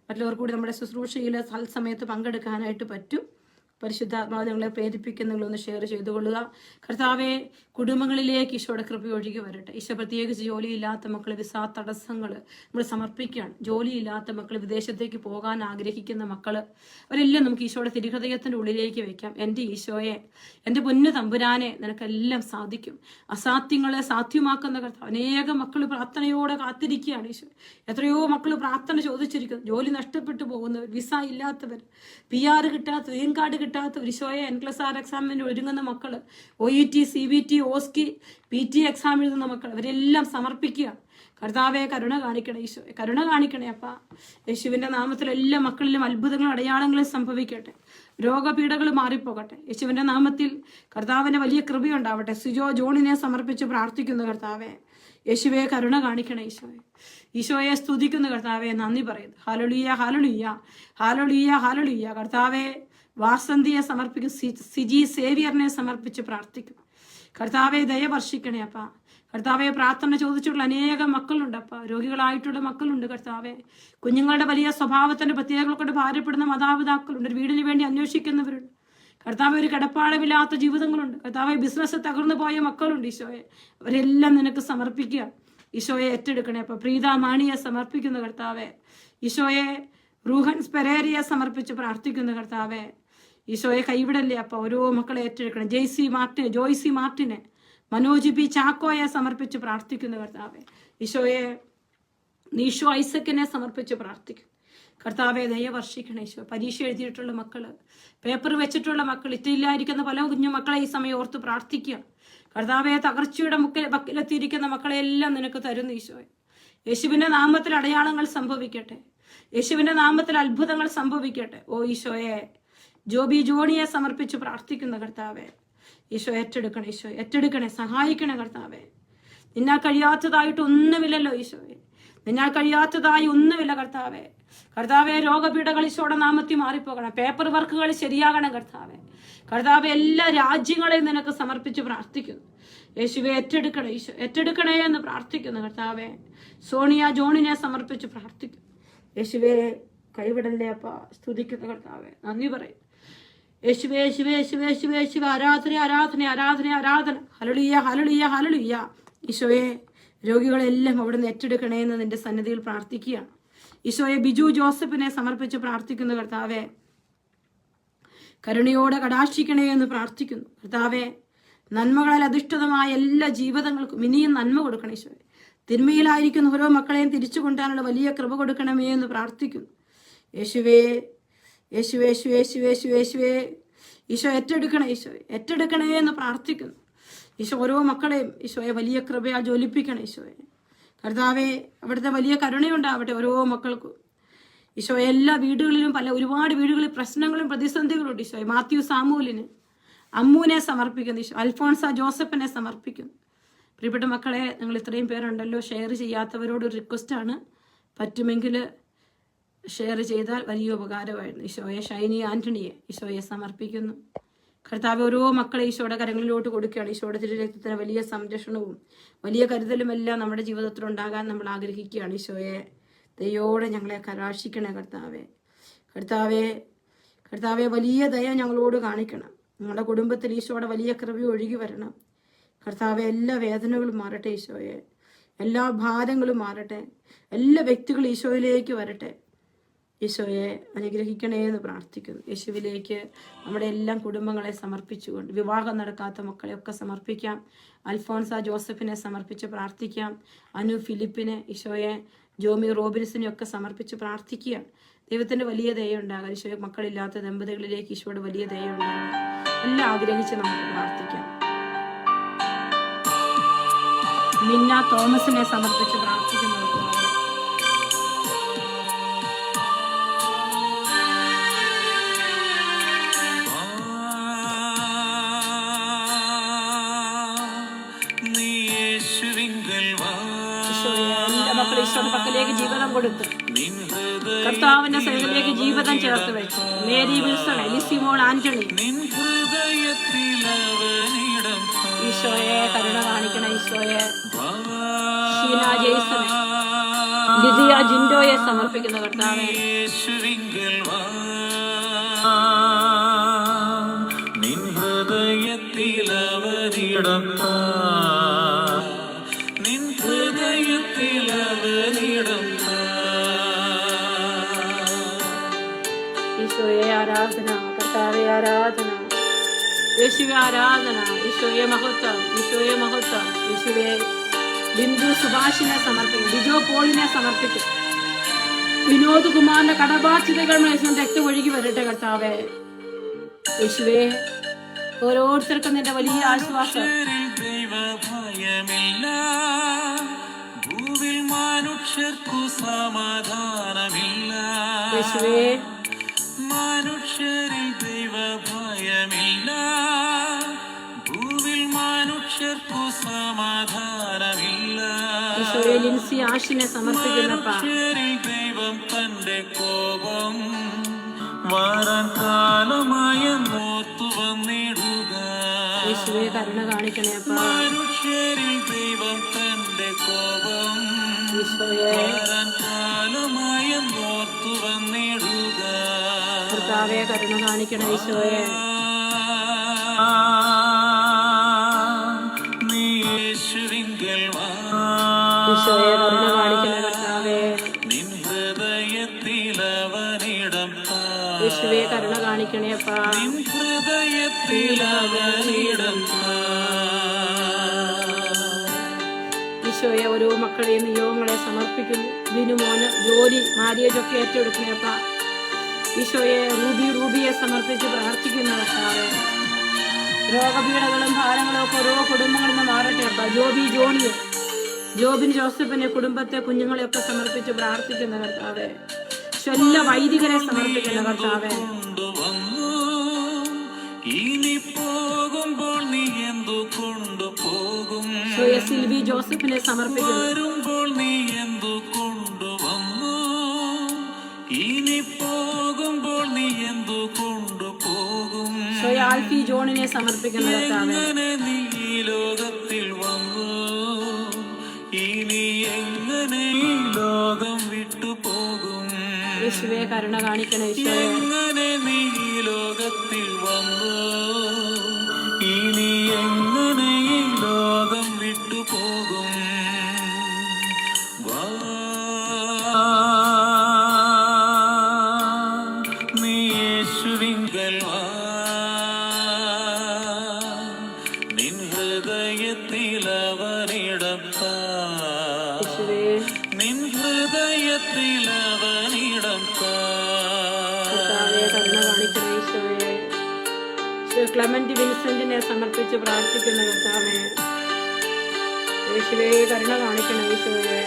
മറ്റുള്ളവർ കൂടി നമ്മുടെ ശുശ്രൂഷയിൽ തത്സമയത്ത് പങ്കെടുക്കാനായിട്ട് പറ്റും. പരിശുദ്ധാത്മാവ് നിങ്ങളെ പ്രേരിപ്പിക്കുന്നുള്ളൊന്ന് ഷെയർ ചെയ്തുകൊള്ളുക. കർത്താവെ, കുടുംബങ്ങളിലേക്ക് ഈശോയുടെ കൃപ ഒഴുകി വരട്ടെ. ഈശോ പ്രത്യേകിച്ച് ജോലിയില്ലാത്ത മക്കൾ, വിസാ തടസ്സങ്ങൾ നമ്മൾ സമർപ്പിക്കുകയാണ്. ജോലിയില്ലാത്ത മക്കൾ, വിദേശത്തേക്ക് പോകാൻ ആഗ്രഹിക്കുന്ന മക്കൾ, അവരെല്ലാം നമുക്ക് ഈശോയുടെ തിരുഹൃദയത്തിൻ്റെ ഉള്ളിലേക്ക് വെക്കാം. എൻ്റെ ഈശോയെ, എൻ്റെ പൊന്നു തമ്പുരാനെ, നിനക്കെല്ലാം സാധിക്കും. അസാധ്യങ്ങളെ സാധ്യമാക്കുന്ന കർത്താവ്. അനേകം മക്കൾ പ്രാർത്ഥനയോടെ കാത്തിരിക്കുകയാണ്. ഈശോ, എത്രയോ മക്കൾ പ്രാർത്ഥന ചോദിച്ചിരിക്കുന്നു. ജോലി നഷ്ടപ്പെട്ടു പോകുന്നവർ, വിസ ഇല്ലാത്തവർ, PR കിട്ടാത്തവർ, ഗ്രീൻ കാർഡ് കിട്ടാത്തവർ, ഈശോയെ N+R എക്സാമിന് ഒരുങ്ങുന്ന മക്കൾ, OET, CBT, OSCE, PT exam എഴുതുന്ന മക്കൾ, അവരെല്ലാം സമർപ്പിക്കുക. കർത്താവെ, കരുണ കാണിക്കണേ. ഈശോയെ കരുണ കാണിക്കണേ അപ്പ. യേശുവിൻ്റെ നാമത്തിൽ എല്ലാ മക്കളിലും അത്ഭുതങ്ങളും അടയാളങ്ങളും സംഭവിക്കട്ടെ. രോഗപീഠകൾ മാറിപ്പോകട്ടെ. യേശുവിൻ്റെ നാമത്തിൽ കർത്താവിൻ്റെ വലിയ കൃപയുണ്ടാവട്ടെ. സിജോ ജോണിനെ സമർപ്പിച്ച് പ്രാർത്ഥിക്കുന്നു. കർത്താവെ, യേശുവെ കരുണ കാണിക്കണേ. ഈശോയെ ഈശോയെ സ്തുതിക്കുന്ന കർത്താവെ, നന്ദി പറയുന്നു. Hallelujah, hallelujah, hallelujah, hallelujah. കർത്താവെ, വാസന്തിയെ സമർപ്പിക്കും. സിജി സേവിയറിനെ സമർപ്പിച്ച് പ്രാർത്ഥിക്കും. കർത്താവെ, ദയ വർഷിക്കണേ അപ്പ. കർത്താവെ, പ്രാർത്ഥന ചോദിച്ചിട്ടുള്ള അനേകം മക്കളുണ്ടപ്പ. രോഗികളായിട്ടുള്ള മക്കളുണ്ട്. കർത്താവെ, കുഞ്ഞുങ്ങളുടെ വലിയ സ്വഭാവത്തിന്റെ പ്രത്യേകതകൾ കൊണ്ട് ഭാരപ്പെടുന്ന മാതാപിതാക്കളുണ്ട്. വീടിന് വേണ്ടി അന്വേഷിക്കുന്നവരുണ്ട്. കർത്താവെ, ഒരു കിടപ്പാടമില്ലാത്ത ജീവിതങ്ങളുണ്ട്. കർത്താവെ, ബിസിനസ് തകർന്നു പോയ മക്കളുണ്ട്. ഈശോയെ, അവരെല്ലാം നിനക്ക് സമർപ്പിക്കുക. ഈശോയെ ഏറ്റെടുക്കണേ അപ്പ. പ്രീത മാണിയെ സമർപ്പിക്കുന്ന കർത്താവെ. ഈശോയെ, റൂഹൻസ് പെരേരിയെ സമർപ്പിച്ച് പ്രാർത്ഥിക്കുന്ന കർത്താവെ. ഈശോയെ കൈവിടല്ലേ അപ്പ. ഓരോ മക്കളെ ഏറ്റെടുക്കണം. ജോയ്സി മാർട്ടിനെ, മനോജ് പി ചാക്കോയെ സമർപ്പിച്ച് പ്രാർത്ഥിക്കുന്ന കർത്താവെ. ഈശോയെ, നീഷു ഐസക്കിനെ സമർപ്പിച്ച് പ്രാർത്ഥിക്കും. കർത്താവെ, ദയ വർഷിക്കണേ. ഈശോ, പരീക്ഷ എഴുതിയിട്ടുള്ള മക്കള്, പേപ്പർ വെച്ചിട്ടുള്ള മക്കൾ, ഇറ്റില്ലായിരിക്കുന്ന പല കുഞ്ഞു മക്കളെ ഈ സമയം ഓർത്ത് പ്രാർത്ഥിക്കുക. കർത്താവെ, തകർച്ചയുടെ ബക്കിലെത്തിയിരിക്കുന്ന മക്കളെല്ലാം നിനക്ക് തരുന്നു. ഈശോയെ, യേശുവിന്റെ നാമത്തിൽ അടയാളങ്ങൾ സംഭവിക്കട്ടെ. യേശുവിന്റെ നാമത്തിൽ അത്ഭുതങ്ങൾ സംഭവിക്കട്ടെ. ഓ ഈശോയെ, ജോബി ജോണിയെ സമർപ്പിച്ച് പ്രാർത്ഥിക്കുന്ന കർത്താവെ. ഈശോ ഏറ്റെടുക്കണേ. ഈശോ ഏറ്റെടുക്കണേ. സഹായിക്കണേ കർത്താവെ. നിന്നാൽ കഴിയാത്തതായിട്ട് ഒന്നുമില്ലല്ലോ ഈശോയെ. നിന്നാൽ കഴിയാത്തതായി ഒന്നുമില്ല കർത്താവെ. കർത്താവെ, രോഗപീഠകൾ ഈശോയുടെ നാമത്തിൽ മാറിപ്പോകണം. പേപ്പർ വർക്കുകൾ ശരിയാകണം കർത്താവെ. കർത്താവെ, എല്ലാ രാജ്യങ്ങളെയും നിനക്ക് സമർപ്പിച്ച് പ്രാർത്ഥിക്കുന്നു. യേശുവെ, ഏറ്റെടുക്കണേ. ഈശോ ഏറ്റെടുക്കണേ എന്ന് പ്രാർത്ഥിക്കുന്നു കർത്താവെ. സോണിയ ജോണിനെ സമർപ്പിച്ച് പ്രാർത്ഥിക്കുന്നു. യേശുവെ, കൈവിടല്ലേ അപ്പ. സ്തുതിക്കുന്ന കർത്താവെ, നന്ദി പറയും. യേശുവേ, യേശുവേ, യേശുവേ, യേശുവേ, യേശുവേ, ആരാധന, ആരാധന, ആരാധന, ആരാധന. Hallelujah, hallelujah, hallelujah. ഈശോയെ, രോഗികളെല്ലാം അവിടുന്ന് ഏറ്റെടുക്കണേ എന്ന് നിന്റെ സന്നിധിയിൽ പ്രാർത്ഥിക്കുകയാണ്. ഈശോയെ, ബിജു ജോസഫിനെ സമർപ്പിച്ച് പ്രാർത്ഥിക്കുന്ന കർത്താവെ. കരുണയോടെ കടാക്ഷിക്കണേ എന്ന് പ്രാർത്ഥിക്കുന്നു കർത്താവെ. നന്മകളാൽ അധിഷ്ഠിതമായ എല്ലാ ജീവിതങ്ങൾക്കും ഇനിയും നന്മ കൊടുക്കണേ ഈശോയെ. തിന്മയിലായിരിക്കുന്ന ഓരോ മക്കളെയും തിരിച്ചു കൊണ്ടുവരാനുള്ള വലിയ കൃപ കൊടുക്കണമേ എന്ന് പ്രാർത്ഥിക്കുന്നു. യേശുവേ, യേശുവേ, യേശുവേ, യേശുവേ, യേശുവേ, യേശുവേ. ഈശോ ഏറ്റെടുക്കണേ. ഈശോയെ ഏറ്റെടുക്കണേ എന്ന് പ്രാർത്ഥിക്കുന്നു. ഈശോ, ഓരോ മക്കളെയും ഈശോയെ വലിയ കൃപയാൽ ജ്വലിപ്പിക്കണേ ഈശോയെ. കർത്താവെ, അവിടുത്തെ വലിയ കരുണയുണ്ടാവട്ടെ ഓരോ മക്കൾക്കും. ഈശോ, എല്ലാ വീടുകളിലും ഒരുപാട് വീടുകളിൽ പ്രശ്നങ്ങളും പ്രതിസന്ധികളുണ്ട്. ഈശോയെ, മാത്യു സാമൂലിന്, അമ്മൂനെ സമർപ്പിക്കുന്നു. ഈശോ, അൽഫോൺസ ജോസഫിനെ സമർപ്പിക്കുന്നു. പ്രിയപ്പെട്ട മക്കളെ, നിങ്ങൾ ഇത്രയും പേരുണ്ടല്ലോ, ഷെയർ ചെയ്യാത്തവരോടൊരു റിക്വസ്റ്റാണ്. പറ്റുമെങ്കിൽ ഷെയർ ചെയ്താൽ വലിയ ഉപകാരമായിരുന്നു. ഈശോയെ, ഷൈനി ആന്റണിയെ ഈശോയെ സമർപ്പിക്കുന്നു. കർത്താവ്, ഓരോ മക്കളെ ഈശോയുടെ കരങ്ങളിലോട്ട് കൊടുക്കുകയാണ്. ഈശോയുടെ തിരുരക്തത്തിന് വലിയ സംരക്ഷണവും വലിയ കരുതലും എല്ലാം നമ്മുടെ ജീവിതത്തിൽ ഉണ്ടാകാൻ നമ്മൾ ആഗ്രഹിക്കുകയാണ്. ഈശോയെ, ദയോടെ ഞങ്ങളെ കടാക്ഷിക്കണേ കർത്താവെ. കർത്താവെ, കർത്താവെ, വലിയ ദയ ഞങ്ങളോട് കാണിക്കണം. ഞങ്ങളുടെ കുടുംബത്തിൽ ഈശോയുടെ വലിയ കൃപ ഒഴുകി വരണം. കർത്താവെ, എല്ലാ വേദനകളും മാറട്ടെ ഈശോയെ. എല്ലാ ഭാരങ്ങളും മാറട്ടെ. എല്ലാ വ്യക്തികളും ഈശോയിലേക്ക് വരട്ടെ. ഈശോയെ അനുഗ്രഹിക്കണേ എന്ന് പ്രാർത്ഥിക്കുന്നു. യേശുവിലേക്ക് നമ്മുടെ എല്ലാം കുടുംബങ്ങളെ സമർപ്പിച്ചുകൊണ്ട്, വിവാഹം നടക്കാത്ത മക്കളെയൊക്കെ സമർപ്പിക്കാം. അൽഫോൺസ ജോസഫിനെ സമർപ്പിച്ച് പ്രാർത്ഥിക്കാം. അനു ഫിലിപ്പിനെ, ഈശോയെ, ജോമി റോബിൻസിനെ ഒക്കെ സമർപ്പിച്ച് പ്രാർത്ഥിക്കുക. ദൈവത്തിന്റെ വലിയ ദയ ഉണ്ടാകാം. ഈശോയെ, മക്കളില്ലാത്ത ദമ്പതികളിലേക്ക് ഈശോയുടെ വലിയ ദയ ഉണ്ടാകാം. എല്ലാം ആഗ്രഹിച്ച് നമുക്ക് പ്രാർത്ഥിക്കാം. മിന്ന തോമസിനെ സമർപ്പിച്ച് പ്രാർത്ഥിക്കുന്നു. സന്നിധിയിലേക്ക് ജീവിതം കൊടുത്തു. കർത്താവിന്റെ സന്നിധിയിലേക്ക് ജീവിതം ചേർത്ത് വെച്ചു. മേരി വിൽസൺ, എലിസിമോൾ ആന്റണി, ഈശോയെ കരുണ കാണിക്കണം. ഈശോയെ ഷീന ജെയ്സനെ, ലിദിയ ജിൻഡോയെ സമർപ്പിക്കുന്ന കർത്താവെ, നിൻ ഹൃദയത്തിലവരിടം നിൻ ഹൃദയത്തിലവരിടം ഈശോയെ ആരാധന, കർത്താവെ ആരാധന, യേശുവെ ആരാധന, ഈശോയെ മഹത്വം, ഈശോയെ മഹത്വം. യേശുവെ ബിന്ദു സുഭാഷിനെ സമർപ്പിക്കും, ബിജോ പോളിനെ സമർപ്പിക്കും. വിനോദ് കുമാറിന്റെ കടബാധ്യതകൾ രക്തം ഒഴുകി വരട്ടെ കർത്താവെ. യേശുവെ ഓരോരുത്തർക്കും നിന്റെ വലിയ ആശ്വാസം. ദൈവഭയമില്ല, ഭൂവിൽ മനുഷ്യർക്കു സമാധാനമില്ല. യേശുവേ മനുഷ്യരിൽ ദൈവഭയമില്ല, ഭൂവിൽ മനുഷ്യർക്കു സമാധാനമില്ല. യേശുവേ ലിൻസി ആഷിനെ സമർപ്പിക്കുന്നപ്പാ. മനുഷ്യരിൽ ദൈവം തന്റെ കോപം വരാൻ കാലമായെന്നോർത്തു വന്നിടുക. യേശുവേ കരുണ കാണിക്കണേ അപ്പാ. മനുഷ്യരിൽ ദൈവം തന്റെ കോപം വരാൻ കാലമായെന്നോർത്തു വന്നിടുക. കർത്താവേ കരുണ കാണിക്കണേ ഈശോയെ. നീ യേശുവിങ്കൽ വാ, ഈശോയെ കരുണ കാണിക്കണേ കർത്താവേ. നിൻ ഹൃദയത്തിലവനിടം താ. യേശുവേ കരുണ കാണിക്കണേ അപ്പാ. നിൻ ഹൃദയത്തിലവനിടം താ. ഈശോയെ ഓരോ മക്കളെയും നിയോഗങ്ങളെ സമർപ്പിക്കുന്നു. ബിനുമോന് ജോലി മാര്യേജൊക്കെ ഏറ്റെടുക്കണേ അപ്പാ. ഈശോയെ റൂബിയെ സമർപ്പിച്ച് പ്രാർത്ഥിക്കുന്ന കർത്താവേ. രോഗപീഠകളും ഭാരങ്ങളും ഒക്കെ ഓരോ കുടുംബങ്ങളിൽ നിന്ന് മാറട്ടെ അപ്പാ. ജോണിയെ, ജോബിൻ ജോസഫിനെ, കുടുംബത്തെ, കുഞ്ഞുങ്ങളെയൊക്കെ സമർപ്പിച്ച് പ്രാർത്ഥിക്കുന്ന കർത്താവേ. ശല്യ വൈദികരെ സമർപ്പിക്കുന്ന കർത്താവേ. ഇനി പോകുമ്പോൾ നീ എന്തു കൊണ്ടുപോകും? സിൽവി ജോസഫിനെ സമർപ്പിക്കുന്നു. വരുമ്പോൾ നീ എന്തു കൊണ്ടുവന്നു? ഇനി പോകുമ്പോൾ നീ എന്തു കൊണ്ടുപോകും? ആൽഫി ജോണിനെ സമർപ്പിക്കുന്ന കർത്താവേ. എങ്ങനെ നീ ഈ ലോകത്തിൽ വന്നു? ഇനി എങ്ങനെ ഈ ലോകം വിട്ടുപോകും? യേശുവേ കരുണ കാണിക്കണേ ഈശോയെ. എങ്ങനെ നീ ഈ ലോകത്തിൽ വന്നു? ഇനി എങ്ങനെ ഈ ലോകം വിട്ടുപോകും? നീ യേശുവിങ്കൽ വാ, നിൻ ഹൃദയത്തിലവനിടം താ. നിൻ ഹൃദയത്തിലവനിടം താ. കർത്താവേ കരുണ കാണിക്കണേ ഈശോയെ. ക്ലെമന്റ് വിൻസെന്റിനെ സമർപ്പിച്ച് പ്രാർത്ഥിക്കുന്ന കർത്താവേ. യേശുവേ കരുണ കാണിക്കണേ ഈശോയെ.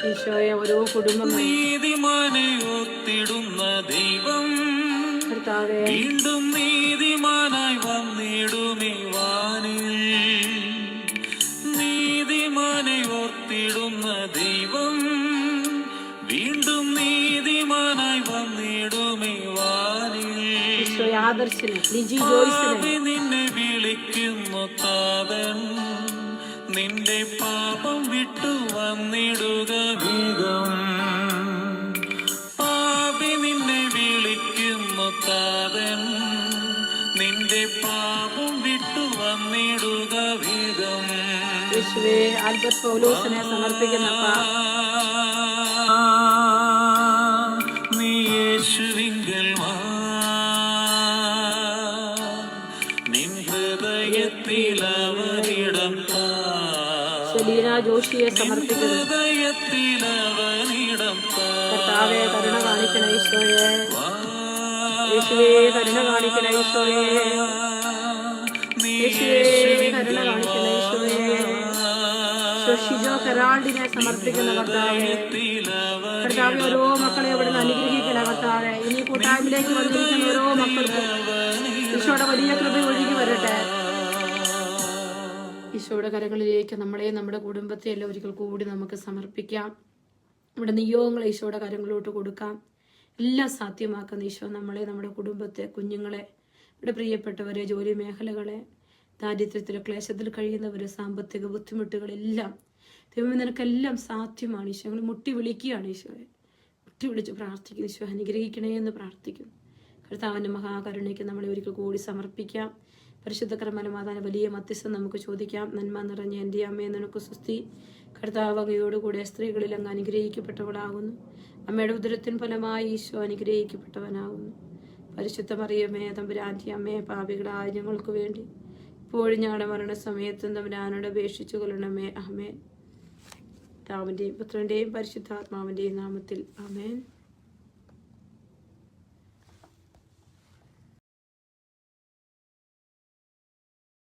ഈശോയെ ഓരോ കുടുംബങ്ങൾ നീതിമാനെ ഓർത്തിടുന്ന ദൈവം കർത്താവേ. വീണ്ടും നീതിമാനായി വന്നിടുമേ വാനിൽ. നീതിമാനെ ഓർത്തിടുന്ന ദൈവം വീണ്ടും നീതിമാനായി വന്നിടുമേ വാനിൽ. ഈശോയെ ആദർശിനെ, ലിജി ജോയ്സിനെ നിന്നെ വിളിക്കുന്നു താതൻ, നിന്റെ പാപം വിട്ടു വന്നിടുക വേഗം. പാപി നിന്നെ വിളിക്കുന്നു താതൻ, നിന്റെ പാപം വിട്ടു വന്നിടുക വേഗം. യേശുവേ ആൽബർട്ട് പൗലോസിനെ സമർപ്പിക്കുന്നപ്പാ. നീ യേശുവിങ്കൽ വാ, നിൻ ഹൃദയത്തിലവനിടം താ. സെലീന ജോഷിയെ സമർപ്പിക്കുന്നു. ഹൃദയത്തിലവനിടം താ. കർത്താവേ കരുണ കാണിക്കണേ ഈശോയെ. യേശുവേ കരുണ കാണിക്കണേ ഈശോയെ. യേശുവേ കരുണ കാണിക്കണേ ഈശോയെ. ഷിജോ ജെറാൾഡിനെ സമർപ്പിക്കുന്ന കർത്താവേ. കർത്താവേ, ഓരോ മക്കളെ അവിടുന്ന് അനുഗ്രഹിക്കണ കർത്താവേ. ഇനി കൂട്ടായ്മയിലേക്ക് വന്നിരിക്കുന്ന ഓരോ മക്കൾക്കും ഈശോയുടെ വലിയ കൃപ ഒഴുകി വരട്ടെ. ഈശോയുടെ കരങ്ങളിലേക്ക് നമ്മളെ, നമ്മുടെ കുടുംബത്തെ എല്ലാം ഒരിക്കൽ കൂടി നമുക്ക് സമർപ്പിക്കാം. നമ്മുടെ നിയോഗങ്ങളെ ഈശോയുടെ കരങ്ങളിലോട്ട് കൊടുക്കാം. എല്ലാം സാധ്യമാക്കുന്ന ഈശോ നമ്മളെ, നമ്മുടെ കുടുംബത്തെ, കുഞ്ഞുങ്ങളെ, നമ്മുടെ പ്രിയപ്പെട്ടവരെ, ജോലി മേഖലകളെ, ദാരിദ്ര്യത്തിൽ ക്ലേശത്തിൽ കഴിയുന്നവരെ, സാമ്പത്തിക ബുദ്ധിമുട്ടുകളെല്ലാം ദൈവമേ നിനക്കെല്ലാം സാധ്യമാണ് ഈശോ. ഞങ്ങൾ മുട്ടി വിളിക്കുകയാണ് ഈശോയെ, മുട്ടി വിളിച്ച് പ്രാർത്ഥിക്കുന്നു. ഈശോ അനുഗ്രഹിക്കണേ എന്ന് പ്രാർത്ഥിക്കുന്നു. കർത്താവിൻ്റെ മഹാകരുണയ്ക്ക് നമ്മളെ ഒരിക്കൽ കൂടി സമർപ്പിക്കാം. പരിശുദ്ധ കർമ്മമാതാവിന്റെ വലിയ മധ്യസ്ഥം നമുക്ക് ചോദിക്കാം. നന്മ നിറഞ്ഞ എൻ്റെ അമ്മയെ നിനക്ക് സ്വസ്തി. കർത്താവ് അങ്ങയോടുകൂടെ സ്ത്രീകളിൽ അങ്ങ് അനുഗ്രഹിക്കപ്പെട്ടവളാകുന്നു. അമ്മയുടെ ഉദരത്തിൻ ഫലമായി ഈശോ അനുഗ്രഹിക്കപ്പെട്ടവനാകുന്നു. പരിശുദ്ധ മറിയമേ തമ്പുരാൻ്റെ അമ്മയെ, പാപികളായ ഞങ്ങൾക്ക് വേണ്ടി ഇപ്പോഴും ഞങ്ങളുടെ മരണസമയത്തും തമ്പുരാനോട് അപേക്ഷിച്ചു കൊള്ളണമേ. ആമേൻ. പിതാവിൻ്റെയും പുത്രൻ്റെയും പരിശുദ്ധാത്മാവിൻ്റെയും നാമത്തിൽ ആമേൻ.